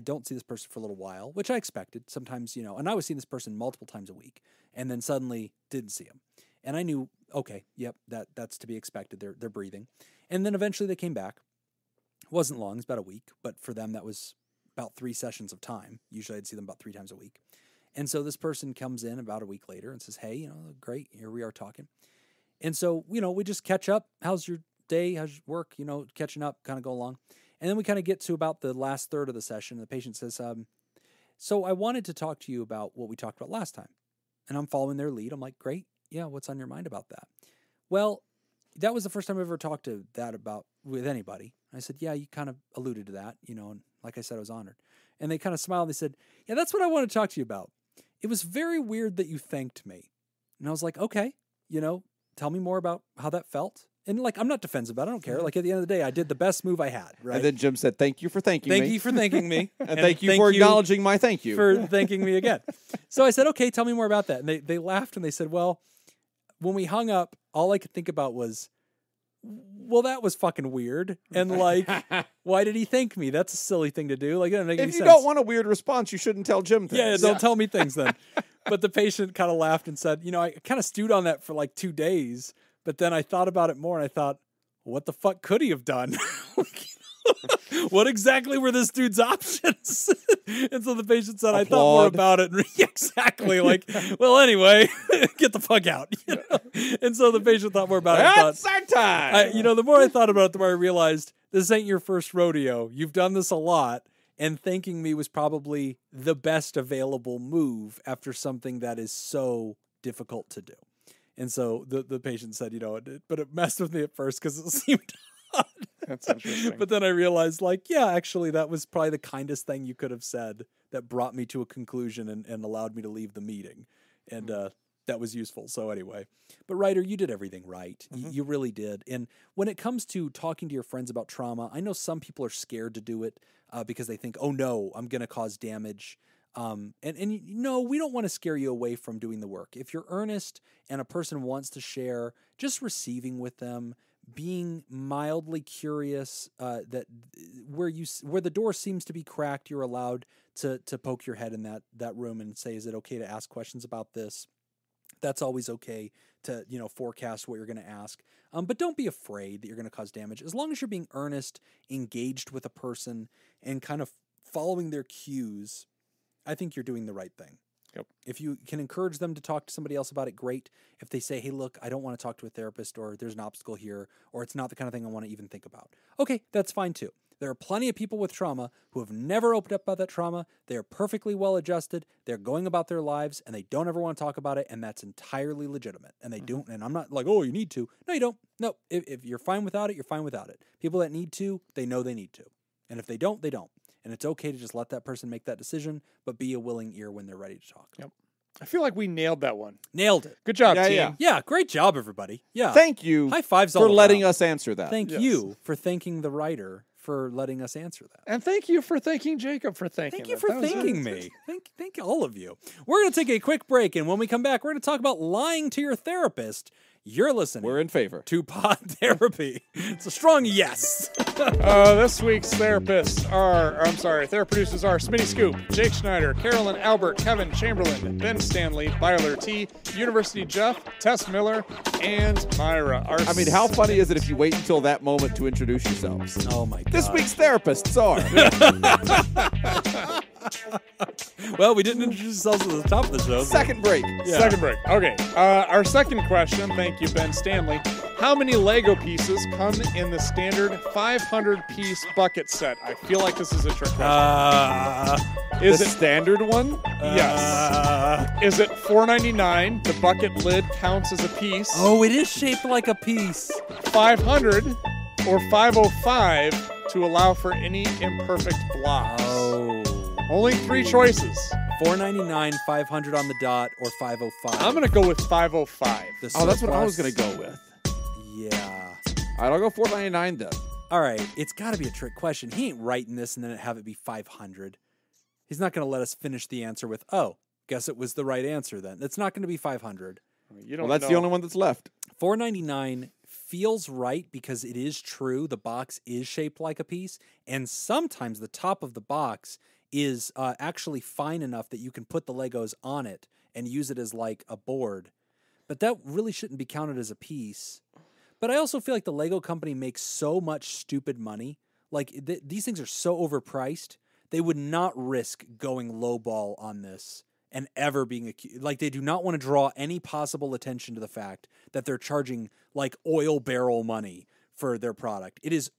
don't see this person for a little while, which I expected. Sometimes, you know, and I was seeing this person multiple times a week, and then suddenly didn't see him. And I knew, okay, yep, that's to be expected. They're breathing. And then eventually they came back. It wasn't long, it was about a week, but for them that was about 3 sessions of time. Usually I'd see them about 3 times a week. And so this person comes in about a week later and says, hey, great, here we are talking. And so, we just catch up. How's your day? How's your work? Catching up, kind of go along. And then we kind of get to about the last third of the session. And the patient says, so I wanted to talk to you about what we talked about last time. And I'm following their lead. I'm like, great. Yeah, what's on your mind about that? Well, that was the first time I ever talked to that about with anybody. I said, yeah, you kind of alluded to that, and like I said, I was honored. And they kind of smiled. They said, yeah, that's what I want to talk to you about. It was very weird that you thanked me. And I was like, okay, tell me more about how that felt. And I'm not defensive about it. I don't care. At the end of the day, I did the best move I had. Right. And then Jim said, thank you for thanking me. Thank you for thanking me. and thank you for acknowledging my thank you. For thanking me again. So I said, okay, tell me more about that. And they laughed and they said, well, when we hung up, all I could think about was, well, that was fucking weird. And why did he thank me? That's a silly thing to do. It doesn't make any sense. If you don't want a weird response, you shouldn't tell Jim things. Yeah, don't tell me things then. But the patient kind of laughed and said, I kind of stewed on that for 2 days. But then I thought about it more and I thought, what the fuck could he have done? What exactly were this dude's options? And so the patient said, I thought more about it. Exactly. Well, anyway, get the fuck out. And so the patient thought more about it. That's our time. The more I thought about it, the more I realized this ain't your first rodeo. You've done this a lot. And thanking me was probably the best available move after something that is so difficult to do. And so the patient said, but it messed with me at first because it seemed odd. That's interesting. But then I realized, actually, that was probably the kindest thing you could have said that brought me to a conclusion and allowed me to leave the meeting. And that was useful. So anyway, but Ryder, you did everything right. Mm-hmm. You really did. And when it comes to talking to your friends about trauma, I know some people are scared to do it because they think, oh no, I'm going to cause damage. And we don't want to scare you away from doing the work. If you're earnest and a person wants to share, just receiving with them, being mildly curious, that where the door seems to be cracked, you're allowed to poke your head in that room and say, is it okay to ask questions about this? That's always okay to, forecast what you're going to ask. But don't be afraid that you're going to cause damage. As long as you're being earnest, engaged with a person, and kind of following their cues, I think you're doing the right thing. Yep. If you can encourage them to talk to somebody else about it, great. If they say, hey, look, I don't want to talk to a therapist, or there's an obstacle here, or it's not the kind of thing I want to even think about. Okay, that's fine too. There are plenty of people with trauma who have never opened up about that trauma. They are perfectly well adjusted. They're going about their lives and they don't ever want to talk about it. And that's entirely legitimate. And they don't. And I'm not like, oh, you need to. No, you don't. No, if you're fine without it, you're fine without it. People that need to, they know they need to. And if they don't, they don't. And it's okay to just let that person make that decision, but be a willing ear when they're ready to talk. Yep. I feel like we nailed that one. Nailed it. Good job, team. Yeah, great job, everybody. Yeah. Thank you. High fives all for letting around. us answer that. Thank you for thanking the writer for letting us answer that. And thank you for thanking Jacob for thanking Thank you for thanking me. Thank all of you. We're going to take a quick break, and when we come back, we're going to talk about lying to your therapist. You're listening. We're in favor. To Pod Therapy. It's a strong yes. This week's therapy producers are Smitty Scoop, Jake Schneider, Carolyn Albert, Kevin Chamberlain, Ben Stanley, Byler T, University Jeff, Tess Miller, and Myra. How funny is it if you wait until that moment to introduce yourselves? Oh my God. This week's therapists are. Well, we didn't introduce ourselves at the top of the show. Second break. Yeah. Second break. Okay. Our second question, thank you, Ben Stanley. How many Lego pieces come in the standard 500-piece bucket set? I feel like this is a trick question. Is it standard one? Yes. Is it $4.99? The bucket lid counts as a piece. Oh, it is shaped like a piece. 500 or 505 to allow for any imperfect blocks. Oh. Only 3 choices. $4.99, 500 on the dot, or 505. I'm going to go with 505. That's what I was going to go with. Yeah. All right, I'll go $4.99 then. All right, it's got to be a trick question. He ain't writing this and then have it be 500. He's not going to let us finish the answer with, oh, guess it was the right answer then. It's not going to be 500. That's the only one that's left. $4.99 feels right because it is true. The box is shaped like a piece, and sometimes the top of the box is actually fine enough that you can put the Legos on it and use it as like a board. But that really shouldn't be counted as a piece. But I also feel like the Lego company makes so much stupid money. Like these things are so overpriced. They would not risk going lowball on this and ever being accused. Like, they do not want to draw any possible attention to the fact that they're charging like oil barrel money for their product. It is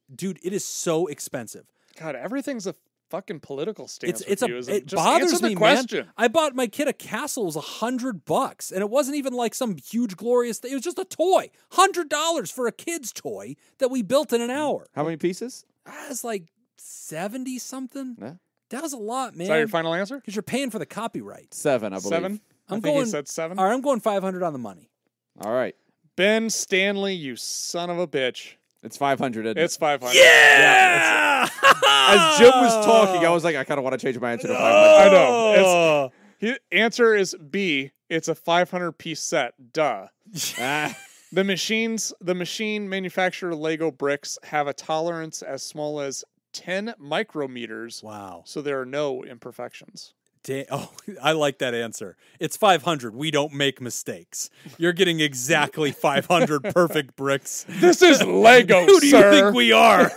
so expensive. God, everything's a fucking political stance. It just bothers answer the me, question. man. I bought my kid a castle. It was $100, and it wasn't even like some huge glorious thing. It was just a toy. $100 for a kid's toy that we built in an hour. How many pieces? That's like 70 something. Yeah. That was a lot, man. Is that your final answer? Because you're paying for the copyright. 7, I believe. 7? I think he said 7. All right, I'm going 500 on the money. All right. Ben Stanley, you son of a bitch. It's 500. Isn't It's 500. Yeah! As Jim was talking, I was like, I kind of want to change my answer to 500. I know. Answer is B. It's a 500-piece set. Duh. Ah. The machine manufacturer Lego bricks have a tolerance as small as 10 micrometers. Wow. So there are no imperfections. Oh, I like that answer. It's 500. We don't make mistakes. You're getting exactly 500 perfect bricks. This is Lego, Who do you sir. think we are?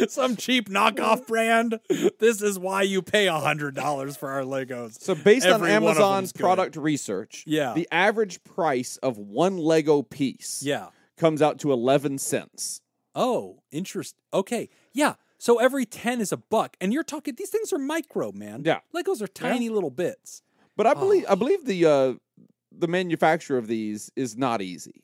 Some cheap knockoff brand. This is why you pay $100 for our Legos. So based on Every one of Amazon's them's good. product research, Yeah. the average price of one Lego piece Yeah. comes out to 11 cents. Oh, interest. Okay. Yeah. So every 10 is $1. And you're talking, these things are micro, man. Yeah. Legos are tiny little bits. But I believe the manufacture of these is not easy.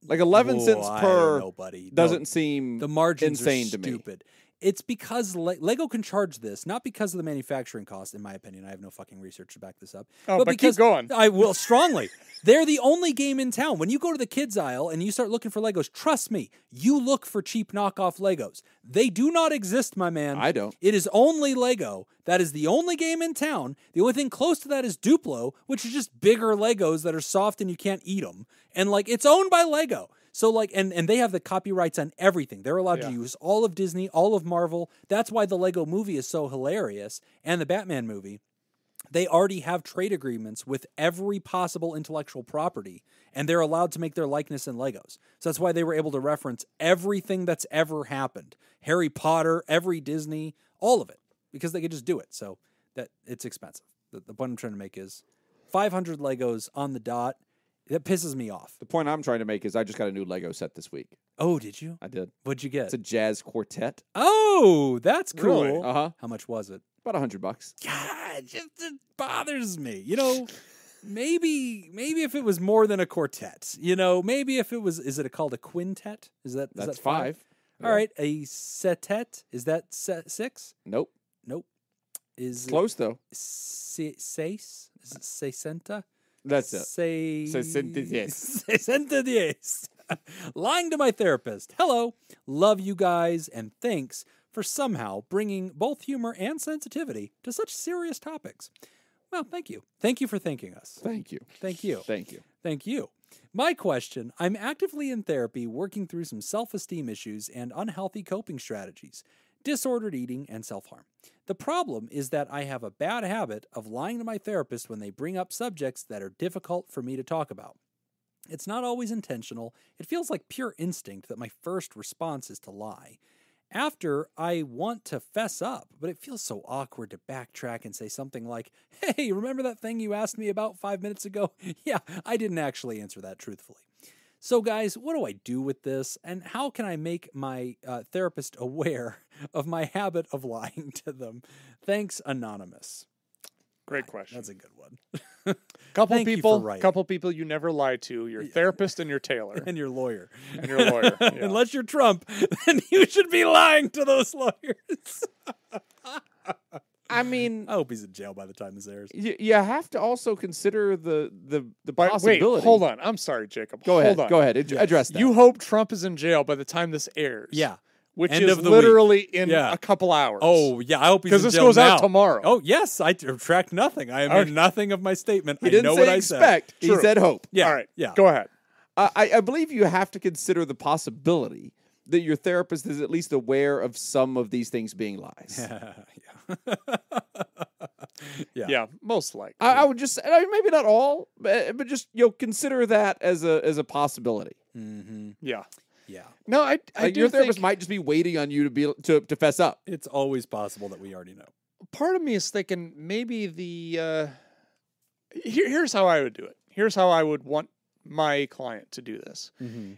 Like 11 cents I per don't know, buddy. doesn't seem the margins insane are to me. stupid. It's because Lego can charge this, not because of the manufacturing cost, in my opinion. I have no fucking research to back this up. Oh, but because keep going. I will strongly. They're the only game in town. When you go to the kids aisle and you start looking for Legos, trust me, you look for cheap knockoff Legos. They do not exist, my man. I don't. It is only Lego. That is the only game in town. The only thing close to that is Duplo, which is just bigger Legos that are soft and you can't eat them. And like, it's owned by Lego. So like, and they have the copyrights on everything. They're allowed to use all of Disney, all of Marvel. That's why the Lego movie is so hilarious. And the Batman movie, they already have trade agreements with every possible intellectual property, and they're allowed to make their likeness in Legos. So that's why they were able to reference everything that's ever happened. Harry Potter, every Disney, all of it, because they could just do it. So that it's expensive. The point I'm trying to make is 500 Legos on the dot. That pisses me off. The point I'm trying to make is I just got a new Lego set this week. Oh, did you? I did. What'd you get? It's a jazz quartet. Oh, that's cool. Really? Uh-huh. How much was it? About $100. God, it bothers me. You know, maybe if it was more than a quartet. You know, maybe if it was, is it called a quintet? That's That's that 5. All right, a setet. Is that 6? Nope. Nope. Is Close though. seis? Is it seisenta? That's it. Sesenta diez. Sesenta diez. Lying to my therapist. Hello. Love you guys and thanks for somehow bringing both humor and sensitivity to such serious topics. Well, thank you. Thank you for thanking us. Thank you. Thank you. Thank you. Thank you. My question, I'm actively in therapy working through some self-esteem issues and unhealthy coping strategies, disordered eating, and self-harm. The problem is that I have a bad habit of lying to my therapist when they bring up subjects that are difficult for me to talk about. It's not always intentional. It feels like pure instinct that my first response is to lie. After, I want to fess up, but it feels so awkward to backtrack and say something like, hey, remember that thing you asked me about 5 minutes ago? Yeah, I didn't actually answer that truthfully. So guys, what do I do with this? And how can I make my therapist aware of my habit of lying to them? Thanks, Anonymous. Great question. That's a good one. Couple writing. people you never lie to, your therapist and your tailor. And your lawyer. And your lawyer. Yeah. Unless you're Trump, then you should be lying to those lawyers. I mean, I hope he's in jail by the time this airs. you have to also consider the possibility. Wait, hold on. I'm sorry, Jacob. Go ahead. Hold on. Go ahead. Address that. You hope Trump is in jail by the time this airs. Yeah. Which End is of the literally in Yeah. a couple hours. Oh, yeah, I hope he's in because jail this goes now. out tomorrow. Oh, yes, I retract nothing. I am in nothing of my statement. He I didn't know say what I expect. said. He said hope. Yeah. All right. Yeah. Go ahead. I believe you have to consider the possibility that your therapist is at least aware of some of these things being lies. Yeah, most likely. I would just, maybe not all, but just consider that as a possibility. Mm-hmm. Yeah. Yeah. No, I Like do your therapist think might just be waiting on you to fess up. It's always possible that we already know. part of me is thinking maybe here's how I would do it. Here's how I would want my client to do this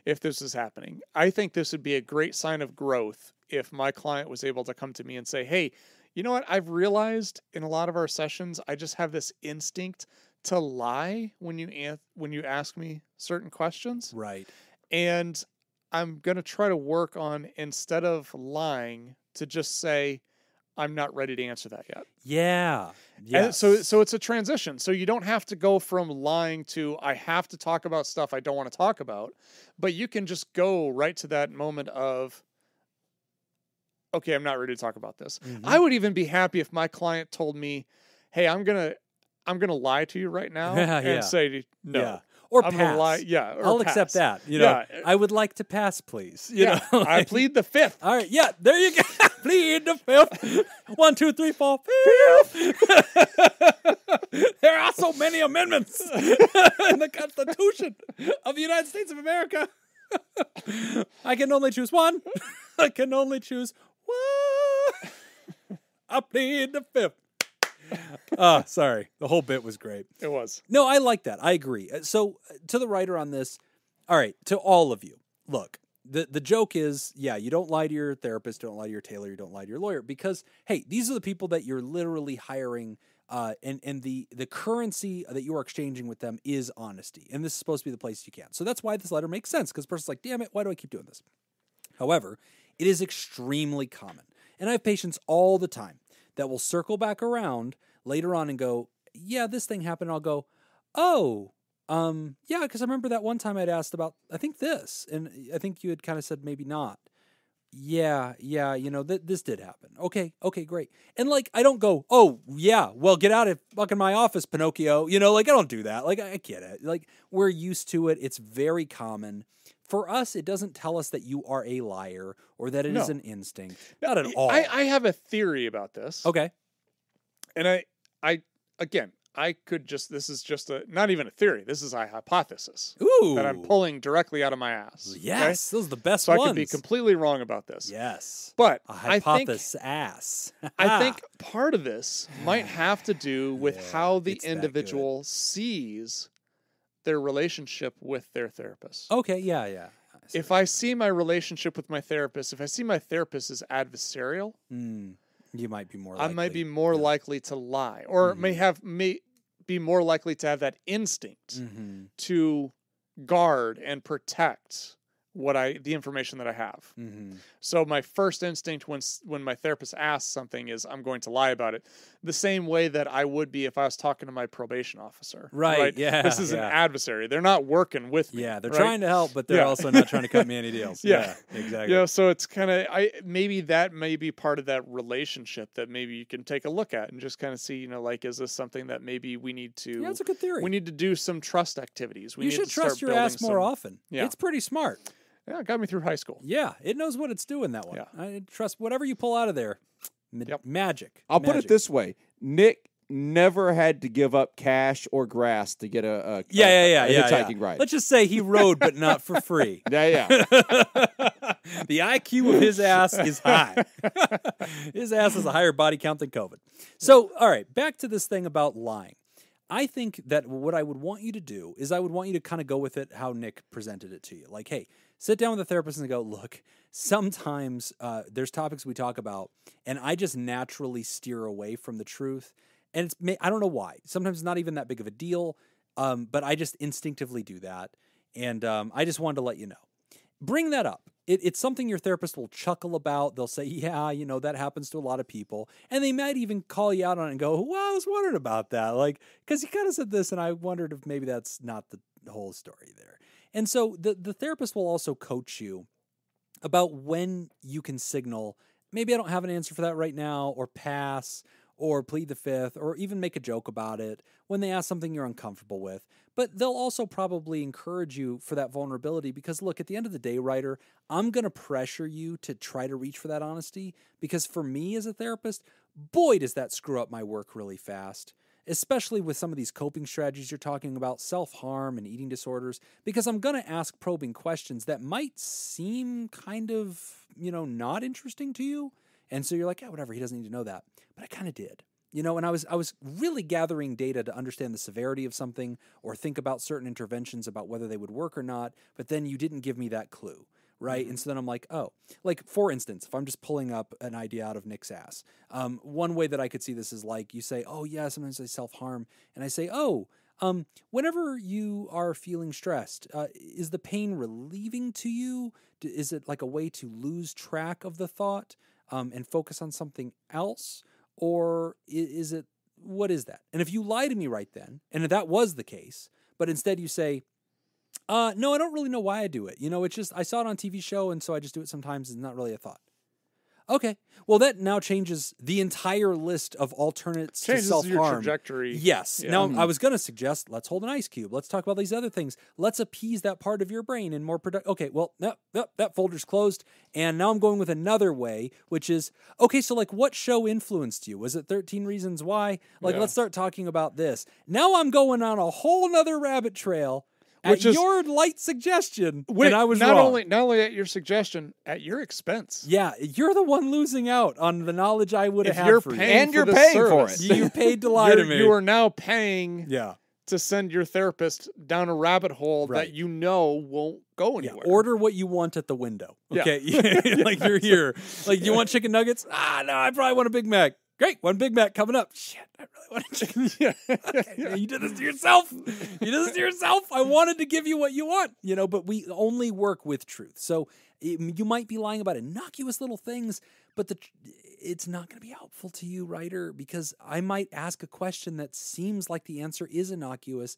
if this is happening. I think this would be a great sign of growth if my client was able to come to me and say, hey, you know what? I've realized in a lot of our sessions, I just have this instinct to lie when you ask me certain questions. Right. And I'm going to try to work on, instead of lying, to just say, I'm not ready to answer that yet. Yeah. And so it's a transition. So you don't have to go from lying to, I have to talk about stuff I don't want to talk about, but you can just go right to that moment of, okay, I'm not ready to talk about this. I would even be happy if my client told me, hey, I'm going to lie to you right now and say no. Yeah. Or I'm pass. gonna lie. Yeah. I'll accept that. You know, I would like to pass, please. You know, I plead the fifth. All right. Yeah. There you go. Plead the fifth. 1, 2, 3, 4. Fifth. There are so many amendments in the Constitution of the United States of America. I can only choose one. I can only choose one. I plead the fifth. Oh, sorry. The whole bit was great. It was. No, I like that. I agree. So to the writer on this, all right, to all of you, look, the joke is, yeah, you don't lie to your therapist, don't lie to your tailor, you don't lie to your lawyer, because, hey, these are the people that you're literally hiring, and the currency that you are exchanging with them is honesty. And this is supposed to be the place you can. So that's why this letter makes sense, because the person's like, damn it, why do I keep doing this? However, it is extremely common. And I have patients all the time that will circle back around later on and go, yeah, this thing happened. And I'll go, oh, yeah, because I remember that one time I'd asked about, I think this, and I think you had kind of said maybe not. Yeah, you know, this did happen. Okay, great. And like, I don't go, oh, yeah, well, get out of fucking my office, Pinocchio. You know, like, I don't do that. Like, I get it. Like, we're used to it. It's very common. For us, it doesn't tell us that you are a liar or that it is an instinct. Not at all. I have a theory about this. Okay. And I could just, this is just not even a theory. This is a hypothesis. Ooh. That I'm pulling directly out of my ass. Yes. Okay? Those are the best so ones. I could be completely wrong about this. Yes. But a hypothesis ass. I think part of this might have to do with how the individual sees their relationship with their therapist. Okay, yeah. If I see my relationship with my therapist, if I see my therapist as adversarial, you might be more likely. I might be more likely to lie, or may be more likely to have that instinct to guard and protect the information that I have. So my first instinct when my therapist asks something is I'm going to lie about it, the same way that I would be if I was talking to my probation officer. Right. Yeah. This is an adversary. They're not working with me. Yeah, they're trying to help, but they're also not trying to cut me any deals. Yeah, exactly. Yeah, so it's kind of maybe that may be part of that relationship that maybe you can take a look at and just kind of see, you know, like, is this something that maybe we need to? Yeah, that's a good theory. We need to do some trust activities. You should trust your ass more often. Yeah, it's pretty smart. Yeah, it got me through high school. Yeah, it knows what it's doing, that one. Yeah. I trust whatever you pull out of there. Magic. I'll put it this way. Nick never had to give up cash or grass to get a hitchhiking ride. Let's just say he rode, but not for free. Yeah. The IQ of his ass is high. His ass has a higher body count than COVID. So, all right, back to this thing about lying. I think that what I would want you to do is I would want you to kind of go with it how Nick presented it to you. Like, hey, sit down with the therapist and go, look, sometimes there's topics we talk about, and I just naturally steer away from the truth. And I don't know why. Sometimes it's not even that big of a deal, but I just instinctively do that. And I just wanted to let you know. Bring that up. It's something your therapist will chuckle about. They'll say, yeah, you know, that happens to a lot of people. And they might even call you out on it and go, well, I was wondering about that. Like, because you kind of said this, and I wondered if maybe that's not the whole story there. And so the therapist will also coach you about when you can signal, maybe I don't have an answer for that right now, or pass, or plead the fifth, or even make a joke about it when they ask something you're uncomfortable with. But they'll also probably encourage you for that vulnerability because, look, at the end of the day, writer, I'm going to pressure you to try to reach for that honesty because for me as a therapist, boy, does that screw up my work really fast, especially with some of these coping strategies you're talking about, self-harm and eating disorders, because I'm going to ask probing questions that might seem kind of, you know, not interesting to you. And so you're like, yeah, whatever, he doesn't need to know that. but I kind of did. And I was really gathering data to understand the severity of something or think about certain interventions about whether they would work or not, but then you didn't give me that clue, right? And so then I'm like, oh, like for instance, if I'm just pulling up an idea out of Nick's ass, one way that I could see this is like you say, oh yeah, sometimes I self-harm, and I say, oh, whenever you are feeling stressed, is the pain relieving to you? Is it like a way to lose track of the thought and focus on something else? Or is it, what is that? And if you lie to me right then, and if that was the case, but instead you say, no, I don't really know why I do it. It's just, I saw it on a TV show, and so I just do it sometimes. It's not really a thought. Okay. Well, that now changes the entire list of alternates to self-harm. Your trajectory. Yes. Yeah. Now, I was going to suggest, let's hold an ice cube. Let's talk about these other things. Let's appease that part of your brain and more productive. Okay, well, that folder's closed. And now I'm going with another way, which is, okay, so like what show influenced you? Was it 13 Reasons Why? Like, let's start talking about this. Now I'm going on a whole nother rabbit trail. Which is your light suggestion, and I was wrong. Not only at your suggestion, at your expense. Yeah, you're the one losing out on the knowledge I would have had for you. And you're paying for it. You paid to lie to me. You are now paying Yeah. to send your therapist down a rabbit hole that you know won't go anywhere. Order what you want at the window. Okay, like you're here. Like, you want chicken nuggets? No, I probably want a Big Mac. Great, one Big Mac coming up. Shit, I really want a chicken. Okay, you did this to yourself. I wanted to give you what you want, but we only work with truth. So you might be lying about innocuous little things, but it's not going to be helpful to you, writer, because I might ask a question that seems like the answer is innocuous,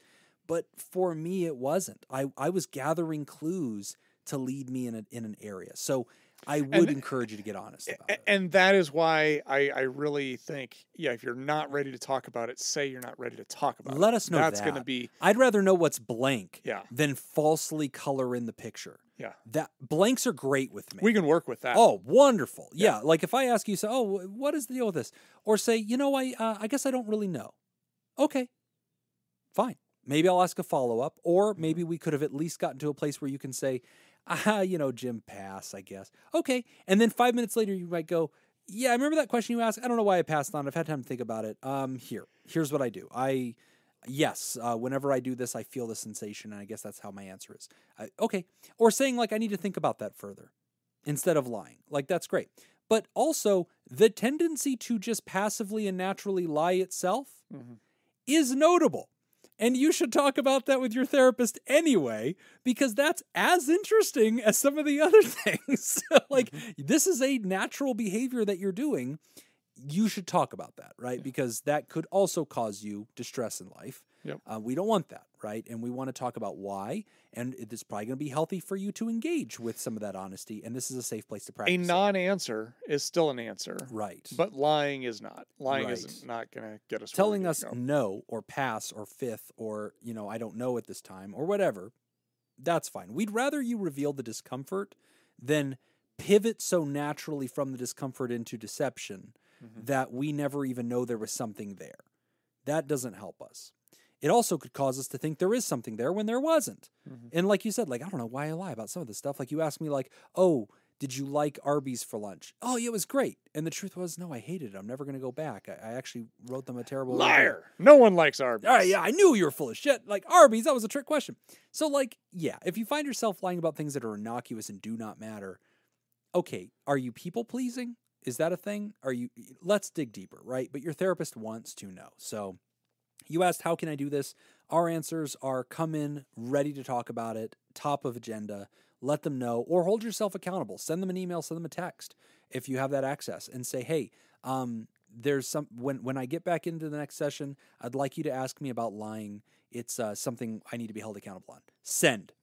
but for me it wasn't. I was gathering clues to lead me in an area. So I would encourage you to get honest about it. And that is why I really think, if you're not ready to talk about it, say you're not ready to talk about it. Let us know That's that. going to be... I'd rather know what's blank Yeah. than falsely color in the picture. Yeah. That blanks are great with me. We can work with that. Oh, wonderful. Yeah. Like if I ask you, what is the deal with this? Or say, I guess I don't really know. Okay, fine. Maybe I'll ask a follow-up, or maybe we could have at least gotten to a place where you can say, Jim, pass, I guess. Okay. And then 5 minutes later, you might go, yeah, I remember that question you asked. I don't know why I passed on. I've had time to think about it. Here's what I do. Whenever I do this, I feel the sensation, and I guess that's how my answer is. Okay. Or saying like, I need to think about that further instead of lying. Like, that's great. But also the tendency to just passively and naturally lie itself is notable. And you should talk about that with your therapist anyway, because that's as interesting as some of the other things. Like, this is a natural behavior that you're doing. You should talk about that, right? Because that could also cause you distress in life. Yep. We don't want that, right? And we want to talk about why. And it's probably going to be healthy for you to engage with some of that honesty. And this is a safe place to practice. A non-answer is still an answer. Right. But lying is not. Lying is not going to get us telling us no or pass or fifth or, I don't know at this time or whatever. That's fine. We'd rather you reveal the discomfort than pivot so naturally from the discomfort into deception that we never even know there was something there. That doesn't help us. It also could cause us to think there is something there when there wasn't. And like you said, like, I don't know why I lie about some of this stuff. Like you asked me like, oh, did you like Arby's for lunch? Oh, yeah, it was great. And the truth was, no, I hated it. I'm never going to go back. I actually wrote them a terrible liar. No one likes Arby's. All right, yeah, I knew you were full of shit. Like Arby's, that was a trick question. So like, yeah, if you find yourself lying about things that are innocuous and do not matter, okay, are you people pleasing? Is that a thing? Let's dig deeper, right? But your therapist wants to know. So you asked, how can I do this? Our answers are come in ready to talk about it, top of agenda, let them know, or hold yourself accountable. Send them an email, send them a text if you have that access and say, hey, there's some, when I get back into the next session, I'd like you to ask me about lying. It's something I need to be held accountable on. Send.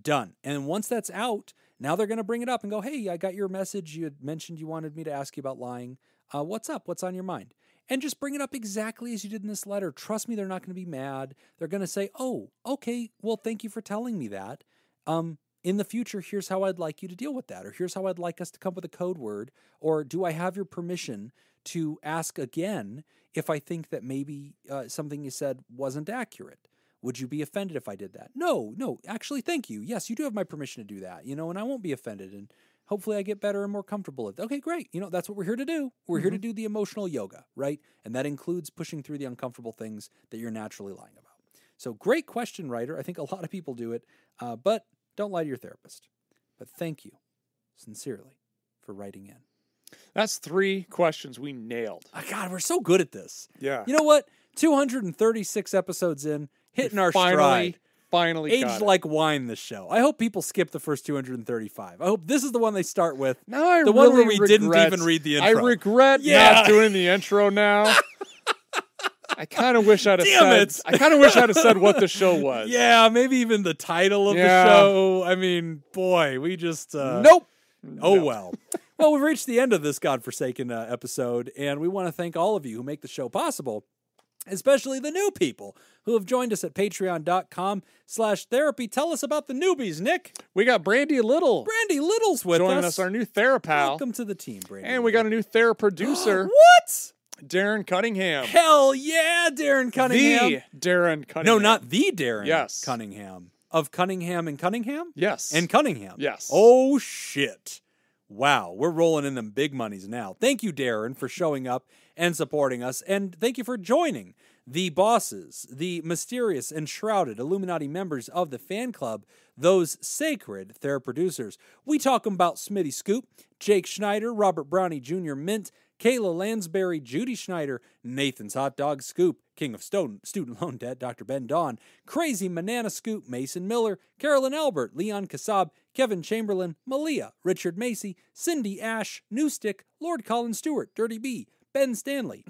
Done. And once that's out, now they're going to bring it up and go, hey, I got your message. You had mentioned you wanted me to ask you about lying. What's up? What's on your mind? And just bring it up exactly as you did in this letter. Trust me, they're not going to be mad. They're going to say, oh, okay, well, thank you for telling me that. In the future, here's how I'd like you to deal with that. Or here's how I'd like us to come up with a code word. Or do I have your permission to ask again if I think that maybe something you said wasn't accurate? Would you be offended if I did that? No, actually, thank you. Yes, you do have my permission to do that, and I won't be offended. And hopefully I get better and more comfortable at it. Okay, great. That's what we're here to do. We're here to do the emotional yoga, right? And that includes pushing through the uncomfortable things that you're naturally lying about. So great question, writer. I think a lot of people do it, but don't lie to your therapist. But thank you sincerely for writing in. That's 3 questions we nailed. Oh, God, we're so good at this. Yeah. You know what? 236 episodes in, hitting our stride. Finally Aged got it. like wine, this show. I hope people skip the first 235. I hope this is the one they start with. Now I the really one where we didn't regret- even read the intro. I regret Yeah. not doing the intro now. I kind of wish I'd have Damn said. it. I kind of wish I'd have said what the show was. Yeah, maybe even the title of the Yeah. show. I mean, boy, we just... Nope. Oh, No. well. Well, we've reached the end of this godforsaken episode, and we want to thank all of you who make the show possible, especially the new people who have joined us at patreon.com/therapy. Tell us about the newbies, Nick. We got Brandy Little Brandy Little's with joining us. us, our new therapal. Welcome to the team, Brandy. And we got a new theraproducer, What? Darren Cunningham. Hell yeah, Darren Cunningham. The Darren Cunningham. No, not the Darren Yes. Cunningham. Of Cunningham and Cunningham? Yes. And Cunningham. Yes. Oh, shit. Wow, we're rolling in them big monies now. Thank you, Darren, for showing up and supporting us. And thank you for joining the bosses, the mysterious and shrouded Illuminati members of the fan club, those sacred theraproducers. We talk about Smitty Scoop, Jake Schneider, Robert Brownie Jr. Mint, Kayla Lansbury, Judy Schneider, Nathan's Hot Dog Scoop, King of Student Loan Debt, Dr. Ben Don, Crazy Banana Scoop, Mason Miller, Carolyn Albert, Leon Kassab, Kevin Chamberlain, Malia, Richard Macy, Cindy Ash, Newstick, Lord Colin Stewart, Dirty B, Ben Stanley,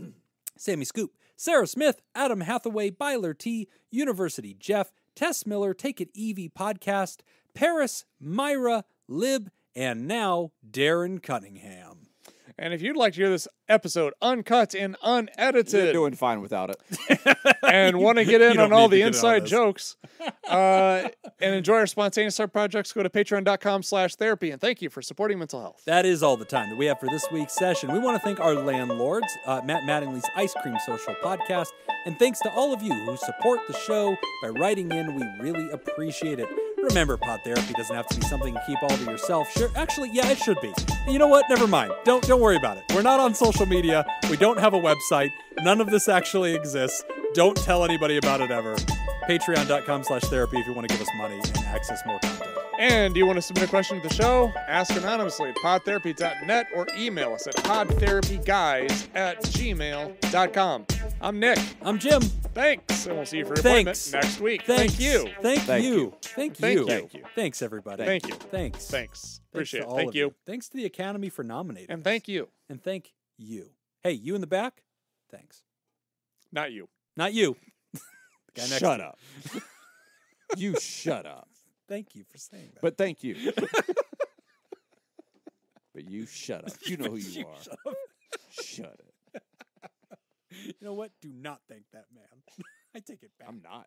Sammy Scoop, Sarah Smith, Adam Hathaway, Byler T, University Jeff, Tess Miller, Take It Evie Podcast, Paris, Myra, Lib, and now Darren Cunningham. And if you'd like to hear this episode uncut and You're unedited doing fine without it. and want to get in You don't on all need the to get in on inside this. jokes and enjoy our spontaneous art projects, go to patreon.com/therapy. And thank you for supporting mental health. That is all the time that we have for this week's session. We want to thank our landlords, Matt Mattingly's Ice Cream Social Podcast, and thanks to all of you who support the show by writing in. We really appreciate it. Remember, pod therapy doesn't have to be something you keep all to yourself. Sure, actually, yeah, it should be. And you know what? Never mind. Don't worry about it. We're not on social media. We don't have a website. None of this actually exists. Don't tell anybody about it ever. Patreon.com/therapy if you want to give us money and access more content. And do you want to submit a question to the show? Ask anonymously at podtherapy.net or email us at podtherapyguys@gmail.com. I'm Nick. I'm Jim. Thanks, and we'll see you for your Thanks. appointment next week. Thanks. Thank you. Thank Thank you. you. Thank Thank you. you. Thank you. Thanks, everybody. Thank you. Thanks. Thanks. Thanks Appreciate to it. all Thank of you. Thanks to the Academy for nominating And us. thank you. And thank you. Hey, you in the back? Thanks. Not you. Not you. The guy next Shut to you. up. You shut up. Thank you for saying that. But thank you. But you shut up. You know who you are. Shut up. Shut it. You know what? Do not thank that man. I take it back. I'm not.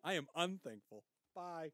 I am unthankful. Bye.